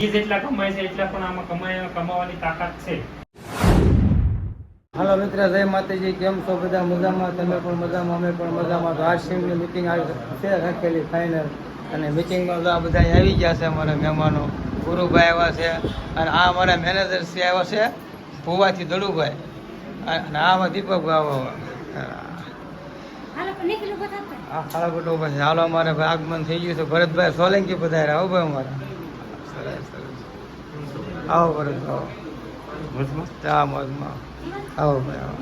જેટલા કમાય છે એટલા પણ આમાં કમાવાની તાકાત છે. હાલો મિત્ર, જય માતાજી. કેમ છો બધા? મજામાં? તમે પણ મજામાં, અમે પણ મજામાં. તો આજ ટીમની મિટિંગ છે રાખેલી ફાઇનલ, અને મિટિંગમાં આ બધા આવી ગયા છે. અમારા મહેમાનો ગુરુભાઈ આવ્યા છે, અને આ અમારા મેનેજર શ્રી આવ્યા છે ભુવાથી દડુભાઈ, અને આમાં દીપકભાઈ હા ખાડા ગોટો પછી. હાલો અમારે ભાઈ આગમન થઈ ગયું છે. ભરતભાઈ સોલંકી પધાર્યા. આવો ભાઈ અમારા. સરસ સરસ. આવો ભરતભાઈ, ચા મોજમાં. આવો ભાઈ આવો.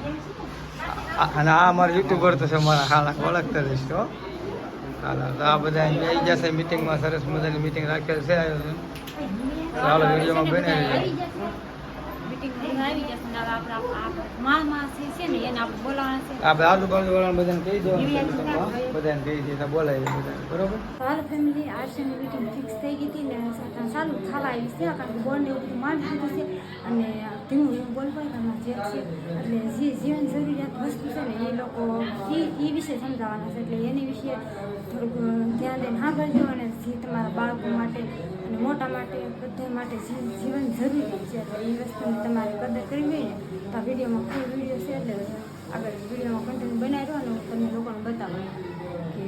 અને આ અમારા યુટ્યુબર તો છે મારા હાલા, ઓળખતા રહીશ તો. હાલા તો આ બધા આવી ગયા છે મિટિંગમાં. સરસ મજાની મિટિંગ રાખેલ છે. આયોજન ચાલો વિડીયોમાં બને આપણે આજુબાજુ વાળા બધાને કહી દો, બધાને કહી દીધા, બોલાવી બધા. બરોબર. હાલ ફેમિલી આરસીની મીટિંગ ફિક્સ થઈ ગઈ હતી ને ચાલુ થવા આવી છે, કારણ કે બોર્ડને એવું બધું માંડ દીધું છે, અને ધીમું ધીમું બોલ પડે એમાં જે છે, એટલે જે જીવન જરૂરિયાત વસ્તુ છે ને એ લોકો એ વિશે સમજાવવાના છે, એટલે એની વિશે થોડુંક ધ્યાન દઈને સાંભળજો. અને જે તમારા બાળકો માટે અને મોટા માટે બધા માટે જીવન જરૂરી છે, એટલે એ વસ્તુની તમારે કદર કરવી હોય ને તો આ વિડીયોમાં ફૂલ વિડીયો છે, એટલે આગળ વિડીયોમાં કન્ટેન્ટ બનાવી રહ્યો અને તમને લોકોને બતાવો કે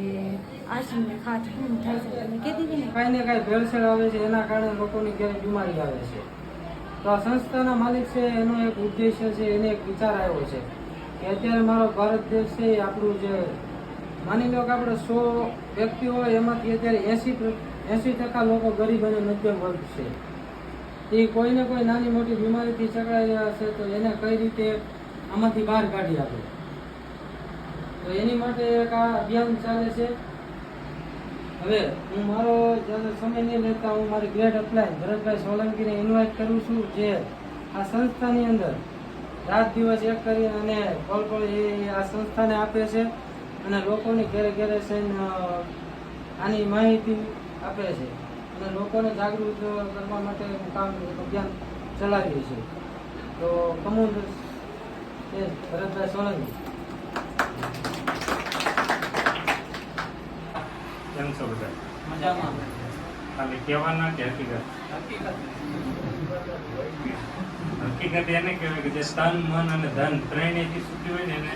આશ્રમને ખાટ શું થાય છે. તમે કહેતી હતી ને કાંઈ ને કાંઈ ભેળસેળ આવે છે, એના કારણે લોકોની ઘરે બીમારી આવે છે. તો આ સંસ્થાના માલિક છે, એનો એક ઉદ્દેશ્ય છે, એને એક વિચાર આવ્યો છે કે અત્યારે મારો ભારત દેશ છે, આપણું જે માની લો કે આપણે 100 વ્યક્તિ હોય, એમાંથી અત્યારે 80% લોકો ગરીબ અને મધ્યમ વર્ગ છે. એ કોઈને કોઈ નાની મોટી બીમારીથી ચકડાયેલા છે, તો એને કઈ રીતે આમાંથી બહાર કાઢી આપે, તો એની માટે એક આ અભિયાન ચાલે છે. હવે હું મારો જ્યારે સમય નહીં લેતા, હું મારી ગ્રેડ અપ્લાય ભરતભાઈ સોલંકીને ઇન્વાઇટ કરું છું, જે આ સંસ્થાની અંદર રાત દિવસ એક કરીને અને પળ એ આ સંસ્થાને આપે છે, અને લોકોની ઘરે ઘરે જઈને આની માહિતી આપે છે, અને લોકોને જાગૃત કરવા માટે કામ અભિયાન ચલાવીએ છીએ. તો કમુન ભરતભાઈ સોલંકી. કેમ છો બધા? મજામાં. ખાલી કહેવાના કે હકીકત એને કહેવાય કે જે તન મન અને ધન ત્રણેયથી સુખી હોય ને એને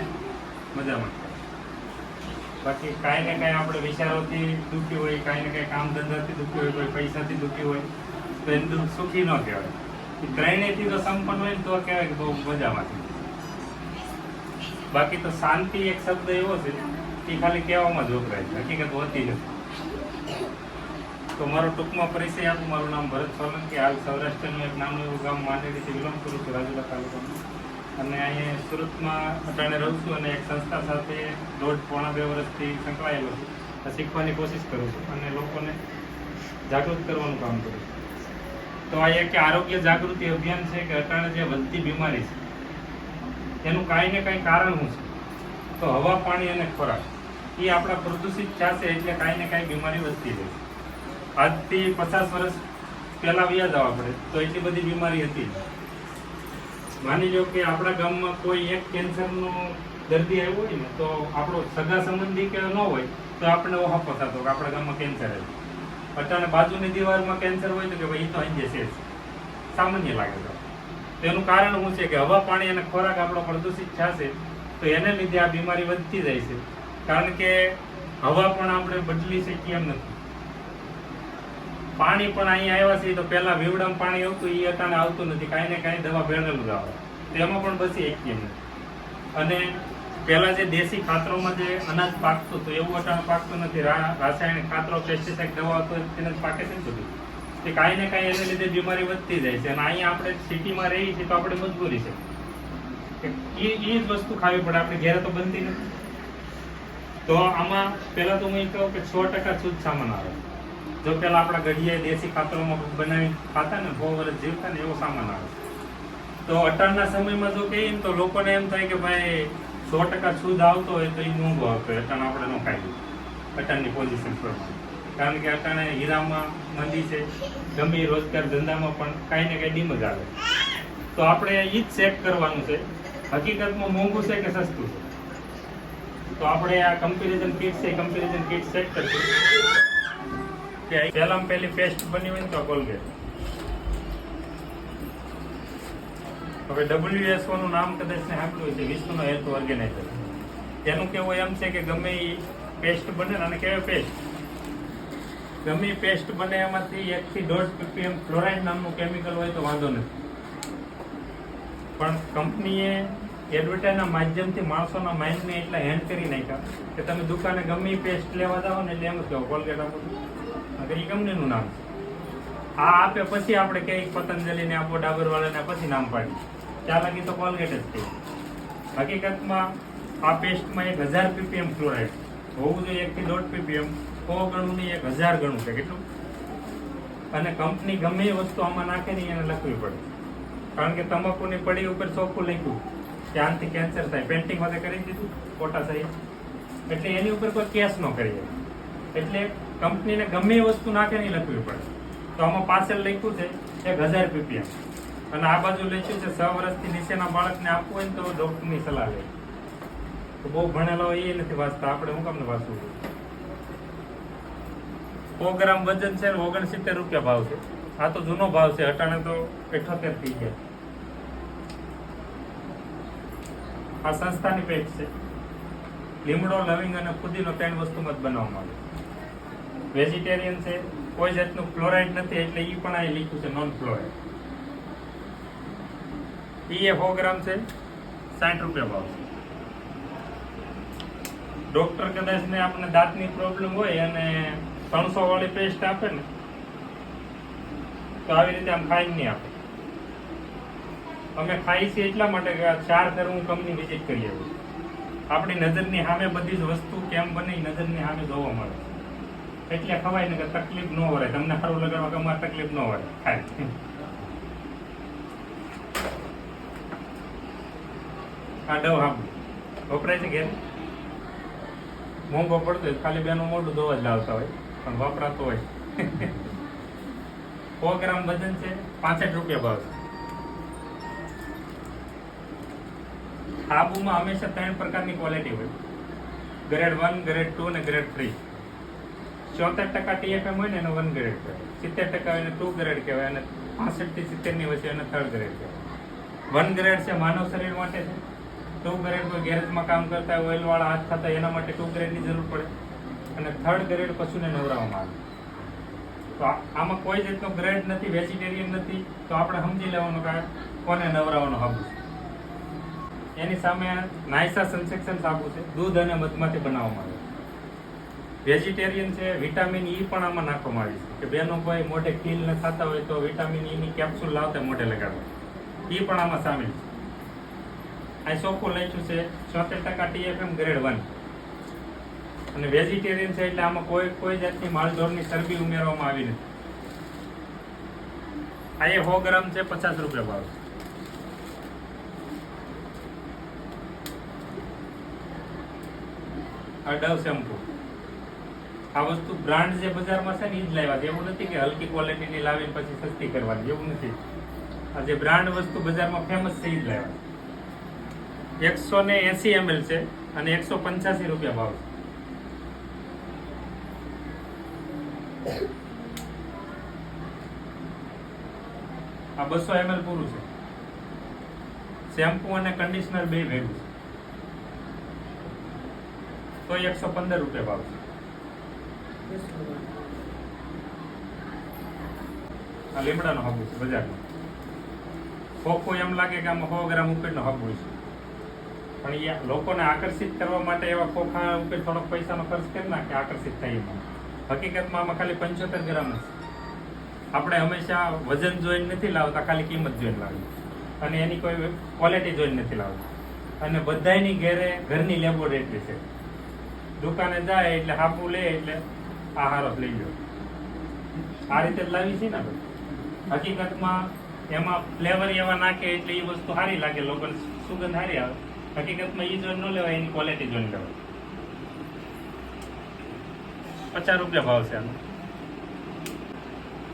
મજામાં. બાકી કાંઈ ને કાંઈ આપણે વિચારોથી દુઃખી હોય, કાંઈ ને કાંઈ કામ ધંધાથી દુઃખી હોય, કોઈ પૈસાથી દુઃખી હોય, તો એને દુઃખ સુખી ન કહેવાય. એ ત્રણેયથી તો સંપન્ન હોય ને તો કહેવાય કે બહુ મજામાંથી. બાકી તો શાંતિ એક શબ્દ એવો છે એ ખાલી કહેવામાં જ વપરાય છે, હકીકત હોતી નથી. તો મારો ટૂંકમાં પરિચય આપું. મારું નામ ભરત સોલંકી. હાલ સૌરાષ્ટ્રનું એક નાનું એવું ગામ માંડવીથી બિલોંગ કરું છું, રાજુલા તાલુકામાં, અને અહીંયા સુરતમાં અટાણે રહું છું, અને એક સંસ્થા સાથે 1.5-2 વર્ષથી સંકળાયેલો છું. શીખવાની કોશિશ કરું છું અને લોકોને જાગૃત કરવાનું કામ કરું છું. તો આ એક આરોગ્ય જાગૃતિ અભિયાન છે કે અટાણે જે વધતી બીમારી છે એનું કાંઈ ને કાંઈ કારણ શું છે, તો હવા, પાણી અને ખોરાક એ આપણા પ્રદૂષિત થશે એટલે કાંઈ ને કાંઈ બીમારી વધતી રહેશે. આજથી 50 વર્ષ પહેલાં વ્યા જવા પડે તો એટલી બધી બીમારી હતી. માની લો કે આપણા ગામમાં કોઈ એક કેન્સરનો દર્દી આવ્યો હોય ને, તો આપણો સગા સંબંધી કે ન હોય તો આપણે ઓહાપો થતો કે આપણા ગામમાં કેન્સર આવ્યું. અટાણે બાજુની દીવારમાં કેન્સર હોય તો કે ભાઈ એ તો અહીં છે, સામાન્ય લાગે છે. તેનું કારણ શું છે કે હવા, પાણી અને ખોરાક આપણો પ્રદૂષિત થશે તો એને લીધે આ બીમારી વધતી જાય છે. કારણ કે હવા પણ આપણે બદલી શકીએ એમ નથી. પાણી પણ અહીંયા આવ્યા છે તો પહેલા વીવડામાં પાણી આવતું, એ અટાણે આવતું નથી, કાંઈ ને કાંઈ દવા ભેળેલું જ આવે, તેમાં પણ બસી એકીએ નથી. અને પહેલા જે દેશી ખાતરોમાં જે અનાજ પાકતું હતું એવું અટાણે પાકતું નથી. રાસાયણિક ખાતરો, પેસ્ટિસાઇડ દવા હતો તેને જ પાકે છે ને બધું. તે કાંઈ ને કાંઈ એને લીધે બીમારી વધતી જાય છે. અને અહીંયા આપણે સિટીમાં રહીએ છીએ તો આપણે મજબૂરી છે એ જ વસ્તુ ખાવી પડે, આપણે ઘેરે તો બનતી નથી. તો આમાં પહેલા તો હું એ કહું કે 6% શુદ્ધ સામાન આવે. જો પેલા આપણા ગઢિયા દેશી ખાતરોમાં બનાવી ખાતા ને 100 વર્ષ જીવતા ને એવો સામાન આવે. તો અટાણના સમયમાં જો કહીએ ને તો લોકોને એમ થાય કે ભાઈ 100% શુદ્ધ આવતો હોય તો એ મોંઘો આવતો હોય, અટાણે આપણે ન ખાઈ લઈએ અટાણની પોઝિશન પ્રમાણે. કારણ કે અટાણે હીરામાં મંદી છે, ગમે રોજગાર ધંધામાં પણ કાંઈ ને કાંઈ ડીમ જ આવે. તો આપણે એ જ ચેક કરવાનું છે હકીકતમાં મોંઘું છે કે સસ્તું છે. તો આપણે આ કમ્પેરિઝન કીટ છે, કમ્પેરિઝન કીટ ચેક કરશું કે પહેલામાં પહેલી પેસ્ટ બની હોય ને તો કોલગેટ, હવે WHO નું નામ કદાચ ને સાંભળ્યું છે, વિશ્વનો હેલ્થ ઓર્ગેનાઇઝેશન. એનું કેવું એમ છે કે ગમે એ પેસ્ટ બને ને, અને કેવી પેસ્ટ, ગમે એ પેસ્ટ બને એમાંથી 1 થી 1.5 ppm ફ્લોરાઇડ નામનું કેમિકલ હોય તો વાંધો નથી. પણ કંપનીએ એડવર્ટાઇઝના માધ્યમથી માણસોના માઇન્ડને એટલા હેન્ડ કરી નાખ્યા કે તમે દુકાને ગમે એ પેસ્ટ લેવા જાઓ ને એટલે એમ જ કહો કોલગેટ આપો છો. અગર એ કંપનીનું નામ છે. આ આપે પછી આપણે ક્યાંય પતંજલિને આપો, ડાબરવાળાને પછી નામ પાડીએ, ત્યાં લાગી તો કોલગેટ જ કહીએ. હકીકતમાં આ પેસ્ટમાં 1000 ppm ફ્લોરાઇડ હોવું જોઈએ, 1 થી 1.5 ppm. 100 ગણું નહીં, 1000 ગણું છે. કેટલું? અને કંપની ગમે એ વસ્તુ આમાં નાખે નહીં એને લખવી પડે. કારણ કે તમાકુની પડી ઉપર ચોખ્ખું લખ્યું કે આનાથી કેન્સર થાય, પેન્ટિંગ માટે કરી દીધું ફોટા સહિત, એટલે એની ઉપર કોઈ કેસ ન કરીએ. એટલે કંપનીને ગમે એ વસ્તુ નાખે નહીં લખવી પડે. તો આમાં પાછળ લખ્યું છે 1000 ppm, અને આ બાજુ લખ્યું છે 6 વર્ષથી નીચેના બાળકને આપવું હોય ને તો ડોક્ટરની સલાહ લે. તો બહુ ભણેલા હોય એ નથી વાંચતા, આપણે હું કામને વાંચવું? 100 ગ્રામ વજન છે, 69 રૂપિયા ભાવ છે. આ તો જૂનો ભાવ છે, અટાણે તો 78 થઈ ગયા. આ સંસ્થાની પેક છે. લીમડો, લવિંગ અને ફુદીનો 3 વસ્તુમાં જ બનાવવામાં આવે. વેજીટેરિયન છે, કોઈ જાતનું ફ્લોરાઇડ નથી, એટલે એ પણ અહીં લખ્યું છે નોન ફ્લોરાઇડ. એ 100 ગ્રામ છે, 60 રૂપિયા ભાવ છે. ડોક્ટર કદાચ ને આપણે દાંતની પ્રોબ્લેમ હોય અને 300 વાળી પેસ્ટ આપે ને તો આવી રીતે આમ ખાઈ નહીં આપે. અમે ખાઈ છીએ એટલા માટે કે 4 ફેર હું કંપની વિઝિટ કરી આવ્યો. આપણી નજરની સામે બધી જ વસ્તુ કેમ બને એ નજરની સામે જોવા મળે, એટલે ખવાય ને કે તકલીફ ન હોય. તમને સારું લગાડવા કે અમારે તકલીફ ન હોય, ખાય. આ ડવ હાબુ વપરાય છે ઘેર, મોંઘો પડતો હોય, ખાલી બેનું મોઢું ધોવા જ લાવતા હોય, પણ વપરાતો હોય. 100 ગ્રામ વજન છે, 65 રૂપિયા ભાવ છે. સાબુમાં હંમેશા 3 પ્રકારની ક્વોલિટી હોય, ગ્રેડ 1, ગ્રેડ 2 અને ગ્રેડ 3. 74% TFM હોય ને એનો 1 ગ્રેડ કહેવાય, 70% હોય એને 2 ગ્રેડ કહેવાય, અને 65 થી 70 ની વચ્ચે એને 3rd ગ્રેડ કહેવાય. 1 ગ્રેડ છે માનવ શરીર માટે છે, 2 ગ્રેડ કોઈ ગેરેજમાં કામ કરતા હોય, ઓઇલવાળા હાથ થતા એના માટે 2 ગ્રેડની જરૂર પડે, અને 3rd ગ્રેડ પશુને નવરાવવામાં આવે. તો આમાં કોઈ જાતનો ગ્રેડ નથી, વેજીટેરિયન નથી, તો આપણે સમજી લેવાનું કે કોને નવરાવવાનો સાબુ છે. એની સામે નાયસા સનસેક્શન સાબુ છે, દૂધ અને મધમાંથી બનાવવામાં આવે. વેજીટેરિયન છે, વિટામિન ઈ પણ આમાં નાખવામાં આવી છે કે બેનો કોઈ મોઢે ખીલ ન થતા હોય તો વિટામિન ઈ ની કેપ્સ્યુલ લાવતા મોઢે લગાડવા, એ પણ આમાં સામેલ છે. આ ચોખ્ખું લખ્યું છે 74% TFM ગ્રેડ 1. અને વેજીટેરિયન છે એટલે આમાં કોઈ જાતની માલઢોરની ચરબી ઉમેરવામાં આવી નથી. આ 100 ગ્રામ છે, 50 રૂપિયા ભાવ. આ ડવ શેમ્પુ, આ વસ્તુ બ્રાન્ડ જે બજારમાં છે ને એ જ લાવ્યા છે. એવું નથી કે હલકી ક્વોલિટીની લાવીને પછી સસ્તી કરવાની, એવું નથી. આ જે બ્રાન્ડ વસ્તુ બજારમાં ફેમસ છે એ જ લાવ્યા. 180 ml છે અને 185 રૂપિયા ભાવ છે. આ 200 ml પૂરું છે. શેમ્પુ અને કન્ડિશનર બે ભેગું છે તો 115 રૂપિયા ભાવ છે. આ લીમડાનો હાબુ છે બજારમાં. ખોખું એમ લાગે કે આમાં 100 ગ્રામ ઉપરનો હાબુ છે, પણ એ લોકોને આકર્ષિત કરવા માટે એવા ખોખા ઉપર થોડોક પૈસાનો ખર્ચ કરી નાખે આકર્ષિત થાય એમાં. હકીકતમાં આમાં ખાલી 75 ગ્રામ છે. આપણે હંમેશા વજન જોઈને નથી લાવતા, ખાલી કિંમત જોઈને લાવીએ, અને એની કોઈ ક્વોલિટી જોઈને નથી લાવતા. અને બધાયની ઘરે ઘરની લેબોરેટરી છે. દુકાને જાય એટલે હાપુ લે એટલે આ હારો લઈ લો, આ રીતે જ લાવી છે ને. હકીકતમાં એમાં ફ્લેવર એવા નાખે એટલે એ વસ્તુ સારી લાગે, લોકોને સુગંધ સારી આવે. હકીકતમાં એ જોઈને ન લેવાય, એની ક્વોલિટી જોઈને લેવાય. 50 રૂપિયા ભાવ છે આનો.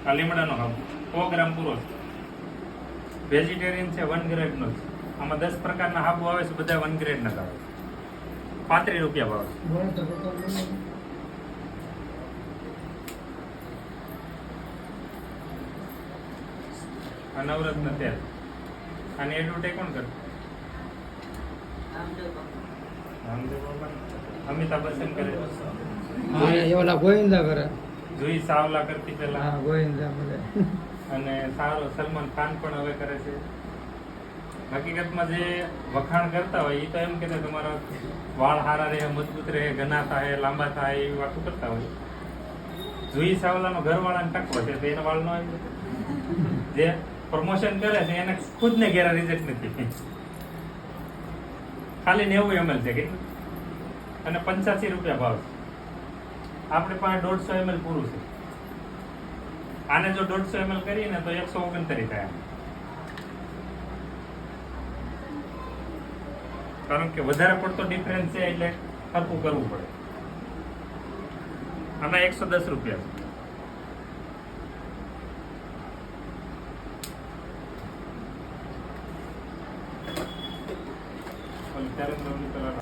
આ લીમડાનો હાબુ 100 ગ્રામ પૂરો છે. વેજીટેરિયન છે, 1 ગ્રેડનો છે. આમાં 10 પ્રકારના હાબુ આવે છે, બધા 1 ગ્રેડના આવે. 35 રૂપિયા ભાવ છે. આ નવરત્ન તેલ અને એડવર્ટાઈઝ કોણ કરે? રામદેવ બાબા. અમિતાભ બચ્ચન કરે. ઓલા ગોવિંદા કરે. જુઈ સાવલા કરતી પેલા. હા ગોવિંદા કરે. અને સારો સલમાન ખાન પણ હવે કરે છે. હકીકતમાં જે વખાણ કરતા હોય એ તો એમ કે તમારા વાળ હારા રહે, મજબૂત રહે, ઘના થાય, લાંબા થાય એવી વાતો કરતા હોય. જુઈ સાવલાનો ઘરવાળાને ટકવો છે તો એના વાળ નો આવી જાય. જે પ્રમોશન કરે છે એને ખુદને ઘેરા રિઝલ્ટ નથી. ખાલી 90 ml છે કે અને 85 રૂપિયા ભાવ છે. આપણે પાસે 150 ml પૂરું છે. આને જો 150 ml કરીએ ને તો 169 થાય. કારણ કે વધારે પડતો ડિફરન્સ છે એટલે સરખું કરવું પડે. આના 110 રૂપિયા છે.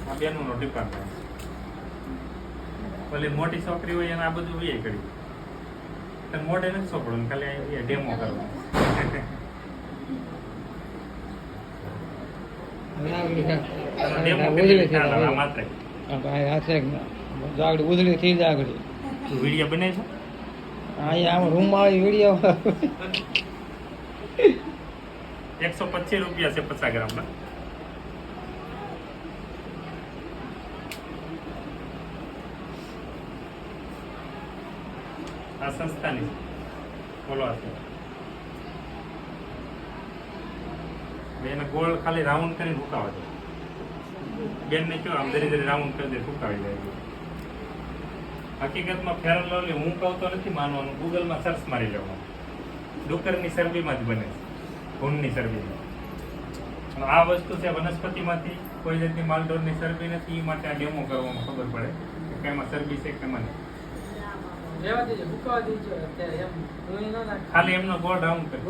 આ બેનનો ડિપાર્ટમેન્ટ. ભલે મોટી છોકરી હોય એને આ બધું વીએ કરી મોઢે નથી સોંપડું, ખાલી ડેમો કરવાનો. ઉધડી થઈ જાય આગળ. વિડીયો બને છે અહીંયા રૂમ આવી વિડીયો 125 રૂપિયા છે 50 ગ્રામના. આ સંસ્થાની બોલો એને ગોળ ખાલી રાઉન્ડ કરીને ફૂકાવા છે. બેન ને કયો આમ ધીરે ધીરે રાઉન્ડ કરી દે, ફૂકાવી જાય. હકીકતમાં ફેર એન્ડ લવલી હું કહું તો નથી માનવાનું, ગૂગલમાં સર્ચ મારી લેવાનું. ડુક્કરની ચરબીમાં જ બને છે, ભૂનની ચરબીમાં. આ વસ્તુ છે વનસ્પતિમાંથી, કોઈ જાતની માલઢોરની ચરબી નથી. એ માટે આ ડેમો કરવામાં ખબર પડે કે કેમાં ચરબી છે કેમાં નહીં. ખાલી એમનો ગોળ રાઉન્ડ કરી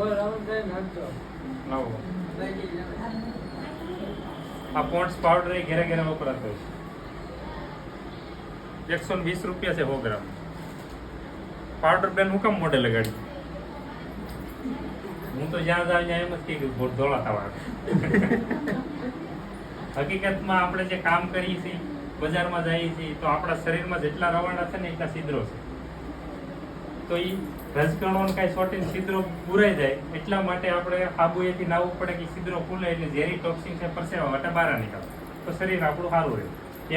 લાવો. આ પોન્ડ્સ પાવડર એ ઘેરે ઘેરે વપરાતો હોય છે. 120 રૂપિયા છે 100 ગ્રામ. પાવડર બેન હું કામ મોઢે લગાડી? હું તો જ્યાં જાવ ત્યાં એમ જ કે ધોળા થવા. હકીકતમાં આપણે જે કામ કરીએ છીએ, બજારમાં જઈએ છીએ તો આપણા શરીરમાં જેટલા રવાડા છે ને એટલા છિદ્રો છે. તો એ રજકણો કાંઈ શોર્ટેજ છિદ્રો પૂરાઈ જાય એટલા માટે આપણે સાબુએથી નાહવું પડે કે છિદ્રો ખુલે એટલે ઝેરી ટોક્સિન છે પરસેવા માટે બહાર નીકળે તો શરીર આપણું સારું રહે.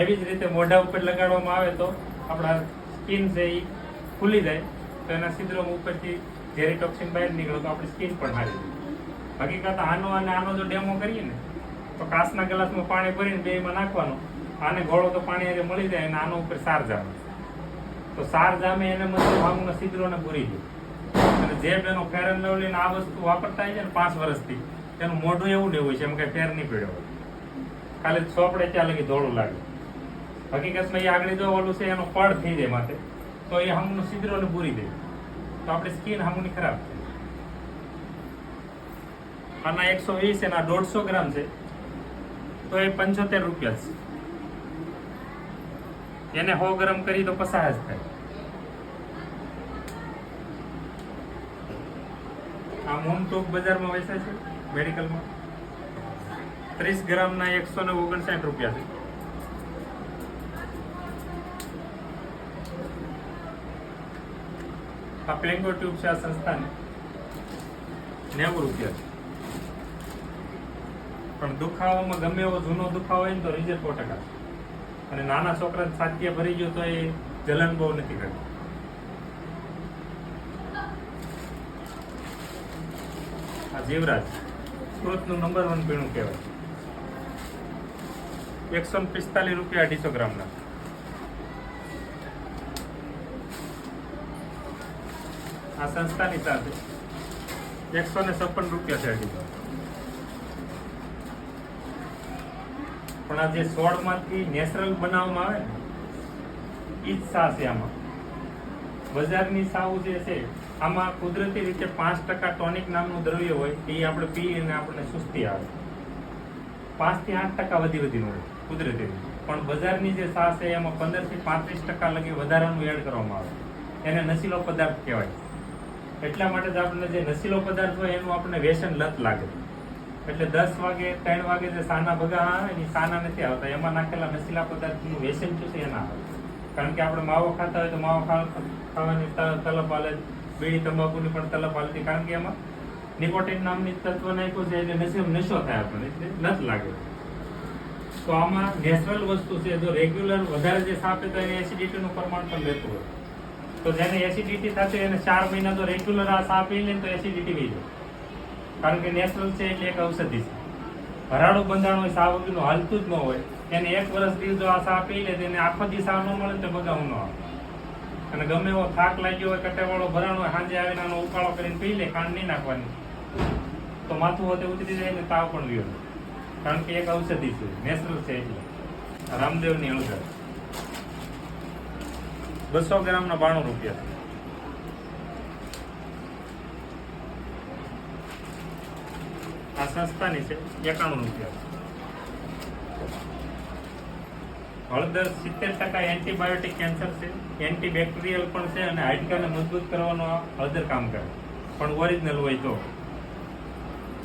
એવી જ રીતે મોઢા ઉપર લગાડવામાં આવે તો આપણા સ્કિન છે એ ખુલી જાય તો એના છિદ્રો ઉપરથી ઝેરી ટોક્સિન બહાર નીકળે તો આપણી સ્કિન પણ સારી રહે. હકીકત આનો અને આનો જો ડેમો કરીએ ને તો કાચના ગ્લાસમાં પાણી ભરીને બેમાં નાખવાનું. આને ગોળો તો પાણી હારે મળી જાય અને આનો ઉપર સાર જામે. તો સાર જામે એને મતલબ આમના છિદ્રોને પૂરી દે. અને જે બેનો ફેર એન્ડ લવલી આ વસ્તુ વાપરતા હોય છે ને 5 વર્ષથી તેનું મોઢું એવું ને એવું છે, એમ કઈ ફેર નહીં પડ્યો હોય. ખાલી સોપડે ત્યાં લગી ધોળું લાગે. હકીકતમાં એ આગળ જો ઓલું છે એનો પડ થઈ જાય માથે તો એ હમનું છિદ્રોને પૂરી દે તો આપણી સ્કિન હમની ખરાબ થાય. આના 120 એના 150 ગ્રામ છે તો એ 75 રૂપિયા છે. એને 100 ગ્રામ કરી તો 50 જ થાય. આ મૂન ટોપ બજારમાં વેચાય છે મેડિકલમાં. 30 ગ્રામના 159 રૂપિયા છે. આ પ્લેંગો ટ્યુબ છે આ સંસ્થાને 90 રૂપિયા છે. પણ દુખાવામાં ગમે એવો જૂનો દુખાવો હોય ને તો રિઝલ્ટ 100%. અને નાના છોકરાને સાધ્ય ભરી ગયો તો એ જલન બહુ નથી કરતી. આ જીવરાજ સુરતનું નંબર 1 પીણું કહેવાય. 145 રૂપિયા 250 ગ્રામના. આ સંસ્થાની સાથે 156 રૂપિયા છે. પણ આ જે છોડમાંથી નેચરલ બનાવવામાં આવે ને એ જ સા છે. આમાં બજારની સાવ જે છે આમાં કુદરતી રીતે 5% ટોનિક નામનું દ્રવ્ય હોય એ આપણે પીને આપણને સુસ્તી આવે. 5 થી 8% વધીનું હોય કુદરતી રીતે. પણ બજારની જે સા છે એમાં 15 થી 35% લગી વધારાનું એડ કરવામાં આવે. એને નશીલો પદાર્થ કહેવાય. એટલા માટે જ આપણને જે નશીલો પદાર્થ હોય એનું આપણને વ્યસન લત લાગે. એટલે 10 વાગે 3 વાગે જે સાના ભગા આવે ને સાના નથી આવતા, એમાં નાખેલા નશીલા પદાર્થનું વ્યસન થયું છે એના આવે. કારણ કે આપણે માવો ખાતા હોય તો માવો ખાવાની તલપ હાલે, બીડી તંબાકુની પણ તલપ હાલતી, કારણ કે એમાં નિકોટિન નામની તત્વ નાખ્યું છે એટલે નશો થાય આપણને, એટલે નથ લાગે. તો આમાં નેચરલ વસ્તુ છે, જો રેગ્યુલર વધારે જે સાપે તો એને એસિડિટીનું પ્રમાણ પણ લેતું હોય. તો જેને એસિડિટી થશે એને 4 મહિના તો રેગ્યુલર આ સા પી લે તો એસિડિટી વહી જાય. કારણ કે નેચરલ છે એટલે એક ઔષધિ છે. ભરાડું બંધાણ હોય, સા વગરનું હાલતું જ ન હોય, એને 1 વર્ષ દિવસ જો આ સા પી લે એને આખો દિવસ સા ન મળે તો બગાવું ન આવે. અને ગમે એવો થાક લાગ્યો હોય, કટેવાળો ભરાણ હોય, સાંજે આવીને આનો ઉકાળો કરીને પી લે, ખાંડ નહીં નાખવાની, તો માથું હોતે ઉતરી જાય ને તાવ પણ રહ્યો. કારણ કે એક ઔષધિ છે, નેચરલ છે. એટલે રામદેવની હળદર 200 ગ્રામના 92 રૂપિયા. આ સસ્તાની છે 91 રૂપિયા. હળદર 70% એન્ટીબાયોટિક કેન્સર છે, એન્ટીબેક્ટેરિયલ પણ છે અને હાડકાને મજબૂત કરવાનું આ હળદર કામ કરે, પણ ઓરિજિનલ હોય તો.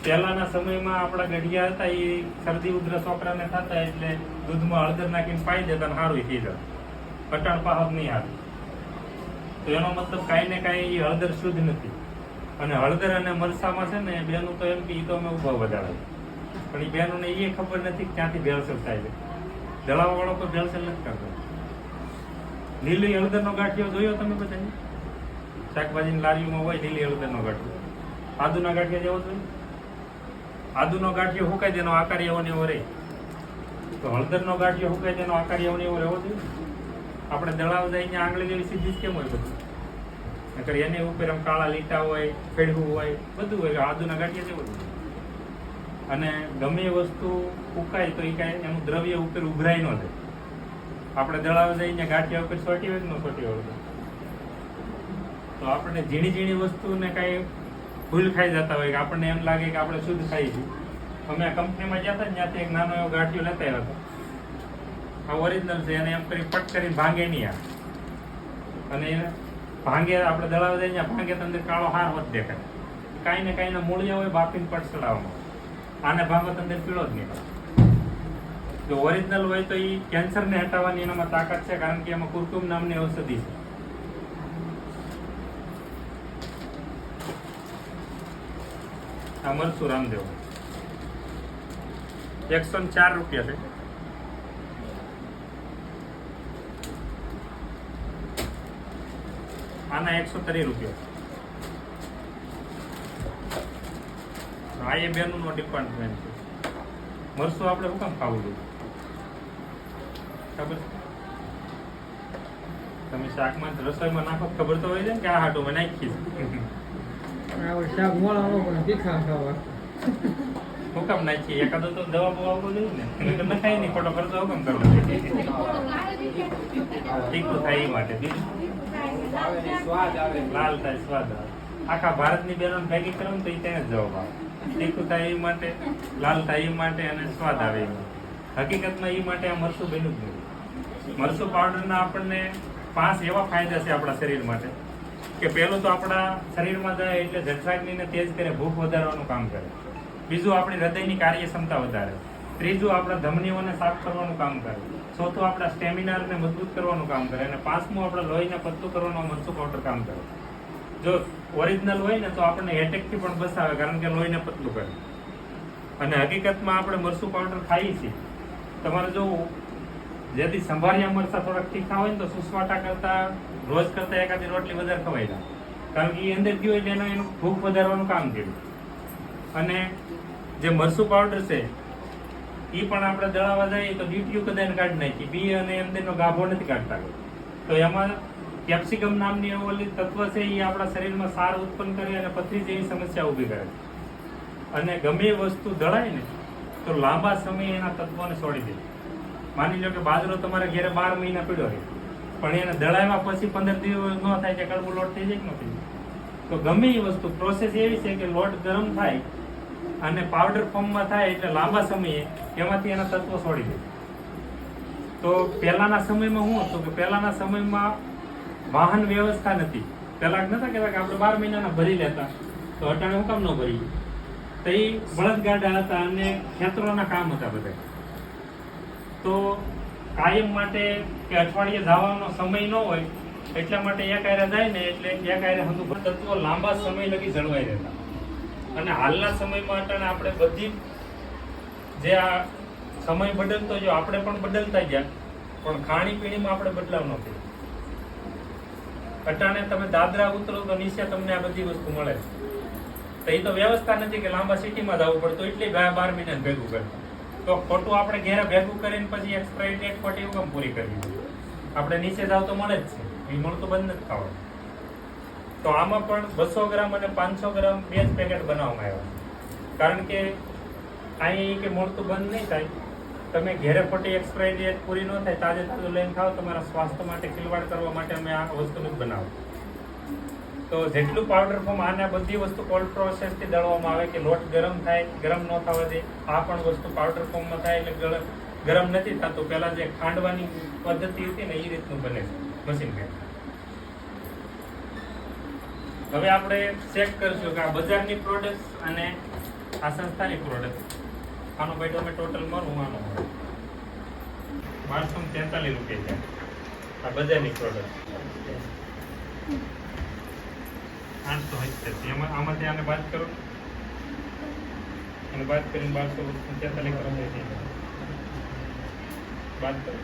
પહેલાના સમયમાં આપણા ગઢિયા હતા એ શરદી ઉધરસ છોકરાને થતા એટલે દૂધમાં હળદર નાખીને પાઈ દેતા અને સારું થઈ જતું. કટાણ પાહક નહીં આવે. તો એનો મતલબ કાંઈ ને કાંઈ એ હળદર શુદ્ધ નથી. અને હળદર અને મરસામાં છે ને બેનું તો એમ કે એ તો અમે ઉભા વધારે, પણ એ બેનોને એ ખબર નથી કે ક્યાંથી ભેળસેળ થાય છે. દળાવા વાળો કોઈ ભેળસેળ નથી કરતો. લીલી હળદરનો ગાંઠિયો જોયો તમે બધા? શાકભાજીની લારીઓમાં હોય લીલી હળદરનો ગાંઠિયો, આદુના ગાંઠિયા જેવો જોઈએ. આદુનો ગાંઠિયો હુકાય તેનો આકાર એવો ને એવો રહે, તો હળદરનો ગાંઠિયો હુકાય તેનો આકાર એવો ને એવો રહેવો જોઈએ. આપણે દળાવ જઈને આંગળી જેવી સીધી જ કેમ હોય બધું? નકર એની ઉપર આમ કાળા લીટા હોય, ફેડવું હોય, બધું હોય. આદુના ગાંઠિયા જેવું. અને ગમે એ વસ્તુ ફૂંકાય તો એ કાંઈ એનું દ્રવ્ય ઉપર ઉભરાય ન જાય. આપણે દળાવ જઈને ગાંઠિયા ઉપર સોટી હોય કે ન સોટી હોય, તો આપણે ઝીણી ઝીણી વસ્તુને કાંઈ ભૂલ ખાઈ જતા હોય કે આપણને એમ લાગે કે આપણે શુદ્ધ ખાઈ છીએ. અમે આ કંપનીમાં ગયા હતા ત્યાંથી એક નાનો એવો ગાંઠિયો લેતા આવ્યા હતા. આ ઓરિજિનલ છે, એને એમ કરી પટ કરી ભાંગે નહીં આ, અને એને ભાંગે આપણે દળાવ જઈને ભાંગે તો અંદર કાળો હાર હોત દેખાય. કાંઈ ને કાંઈના મૂળિયા હોય બાફીને પટ ચડાવવામાં, આને ભાંગો તો અંદર પીળો જ નહીં. જો ઓરિજિનલ હોય તો એ કેન્સરને હટાવવાની એનામાં તાકાત છે, કારણ કે એમાં કુરકુમ નામની ઔષધિ છે. આ મરચું રામદેવ 104 રૂપિયા છે. આના 130 રૂપિયા. આ એ બેનું નો ડિપાર્ટમેન્ટ છે. મરચું આપણે શું કામ ખાવું જોઈએ ખબર? તમે શાકમાં રસોઈમાં નાખો ખબર તો હોય છે કે આ હાટું નાખી શાક મોળા પણ તીખા ખાવા હું કામ નાખીએ? એકાદો તો દવા બવા આવવું જોઈએ ને, નખાય નહીં ખોટો ખર્ચો હુકમ કરવો? તીખું થાય એ માટે, લાલ થાય સ્વાદ આવે. આખા ભારતની બહેનો ભેગી કરો ને તો એ તેને જ જવાબ આવે. તીખું થાય એ માટે, લાલ થાય એ માટે અને સ્વાદ આવે એ માટે. હકીકતમાં એ માટે આ મરચું બન્યું જ નથી. મરચું પાવડરના આપણને 5 એવા ફાયદા છે આપણા શરીર માટે કે પહેલું તો આપણા શરીરમાં જાય એટલે જઠરાગ્નિને તેજ કરે, ભૂખ વધારવાનું કામ કરે. બીજું આપણી હૃદયની કાર્યક્ષમતા વધારે. ત્રીજું આપણા ધમનીઓને સાફ કરવાનું કામ કરે. ચોથું આપણા સ્ટેમિનાને મજબૂત કરવાનું કામ કરે. અને પાંચમું આપણા લોહીને પતલું કરવાનું મરચું પાવડર કામ કરે. જો ઓરિજિનલ હોય ને તો આપણને એટેકથી પણ બચાવે, કારણ કે લોહીને પતલું કરે. અને હકીકતમાં આપણે મરચું પાવડર ખાઈએ છીએ. તમારે જો જેથી સંભાળ્યા મરચા થોડાક તીખા હોય ને તો સુસવાટા કરતા રોજ કરતા એકાદી રોટલી વધારે ખવાઈ જાય, કારણ કે એ અંદર ગયું એટલે એનું ભૂખ વધારવાનું કામ કર્યું. અને જે મરચું પાવડર છે એ પણ આપણે દળાવા જઈએ તો ડીટીયુ કદાચ કાઢી નાખી, બી અને અંદરનો ગાભો નથી કાઢતા. તો એમાં કેપ્સિકમ નામની ઓલી તત્વ છે એ આપણા શરીરમાં સાર ઉત્પન્ન કરે અને પથરી જેવી સમસ્યા ઊભી કરે. અને ગમે એ વસ્તુ દળાય ને તો લાંબા સમય એના તત્વોને છોડી દે. માની લો કે બાજરો તમારે ઘરે 12 મહિના પીડ્યો હોય, પણ એને દળાવ્યા પછી 15 દિવસ ન થાય કે કડવું લોટ થઈ જાય કે ન થઈ જાય. તો ગમે એ વસ્તુ પ્રોસેસ એવી છે કે લોટ ગરમ થાય અને પાવડર ફોર્મમાં થાય એટલે લાંબા સમયે એમાંથી એના તત્વો છોડી દે. તો પહેલાના સમયમાં શું હતું કે પહેલાના સમયમાં વાહન વ્યવસ્થા નથી. પહેલા નતા કહેતા કે આપણે 12 મહિનાના ભરી લેતા, તો અટાણે હું કામ ન ભરી? તો એ બળદગાડા હતા અને ખેતરોના કામ હતા બધા. તો કાયમ માટે કે અઠવાડિયે જવાનો સમય ન હોય એટલા માટે એક આયરે જાય ને એટલે એક આયરે હંધુ તત્વો લાંબા સમય લગી જળવાઈ રહેતા. અને હાલના સમયમાં અટાણે આપણે બધી જે આ સમય બદલતો જો આપણે પણ બદલતા ગયા, પણ ખાણીપીણીમાં આપણે બદલાવ નથી. અટાણે તમે દાદરા ઉતરો તો નીચે તમને આ બધી વસ્તુ મળે. તો એ તો વ્યવસ્થા નથી કે લાંબા સિટીમાં જવું પડતું, એટલે 12 મહિના ભેગું કરતા. તો ખોટું આપણે ઘેરે ભેગું કરીને પછી એક્સપાયરી ડેટ ખોટી એવું કામ પૂરી કરવી. આપણે નીચે જાવ તો મળે જ છે, એ મળતું બંધ નથી ખાવાનું. તો આમાં પણ 200 ગ્રામ અને 500 ગ્રામ બે જ પેકેટ બનાવવામાં આવ્યા. કારણ કે અહીં કે મળતું બંધ નહીં થાય, તમે ઘેરે ખોટી એક્સપાયરી ડેટ પૂરી ન થાય તાજે તાજું લઈને ખાઓ, તમારા સ્વાસ્થ્ય માટે ખિલવાડ કરવા માટે અમે આ વસ્તુનું જ બનાવો. તો જેટલું પાવડર ફોર્મ આને બધી વસ્તુ કોલ્ડ પ્રોસેસથી દળવામાં આવે કે લોટ ગરમ થાય, ગરમ ન થવા દે. આ પણ વસ્તુ પાવડર ફોર્મમાં થાય એટલે ગરમ નથી થતું. પહેલા જે ખાંડવાની પદ્ધતિ હતી ને એ રીતનું બને છે મશીન મેડ. હવે આપણે ચેક કરશું કે આ બજારની પ્રોડક્ટ અને આ સંસ્થાની પ્રોડક્ટ. આનો ભાઈ તમે ટોટલ મારું આનો 1243 રૂપિયા છે આ બજારની પ્રોડક્ટ. 870 એમાં આમાંથી આને બાદ કરો અને બાદ કરીને 1243 કરો બાદ કરો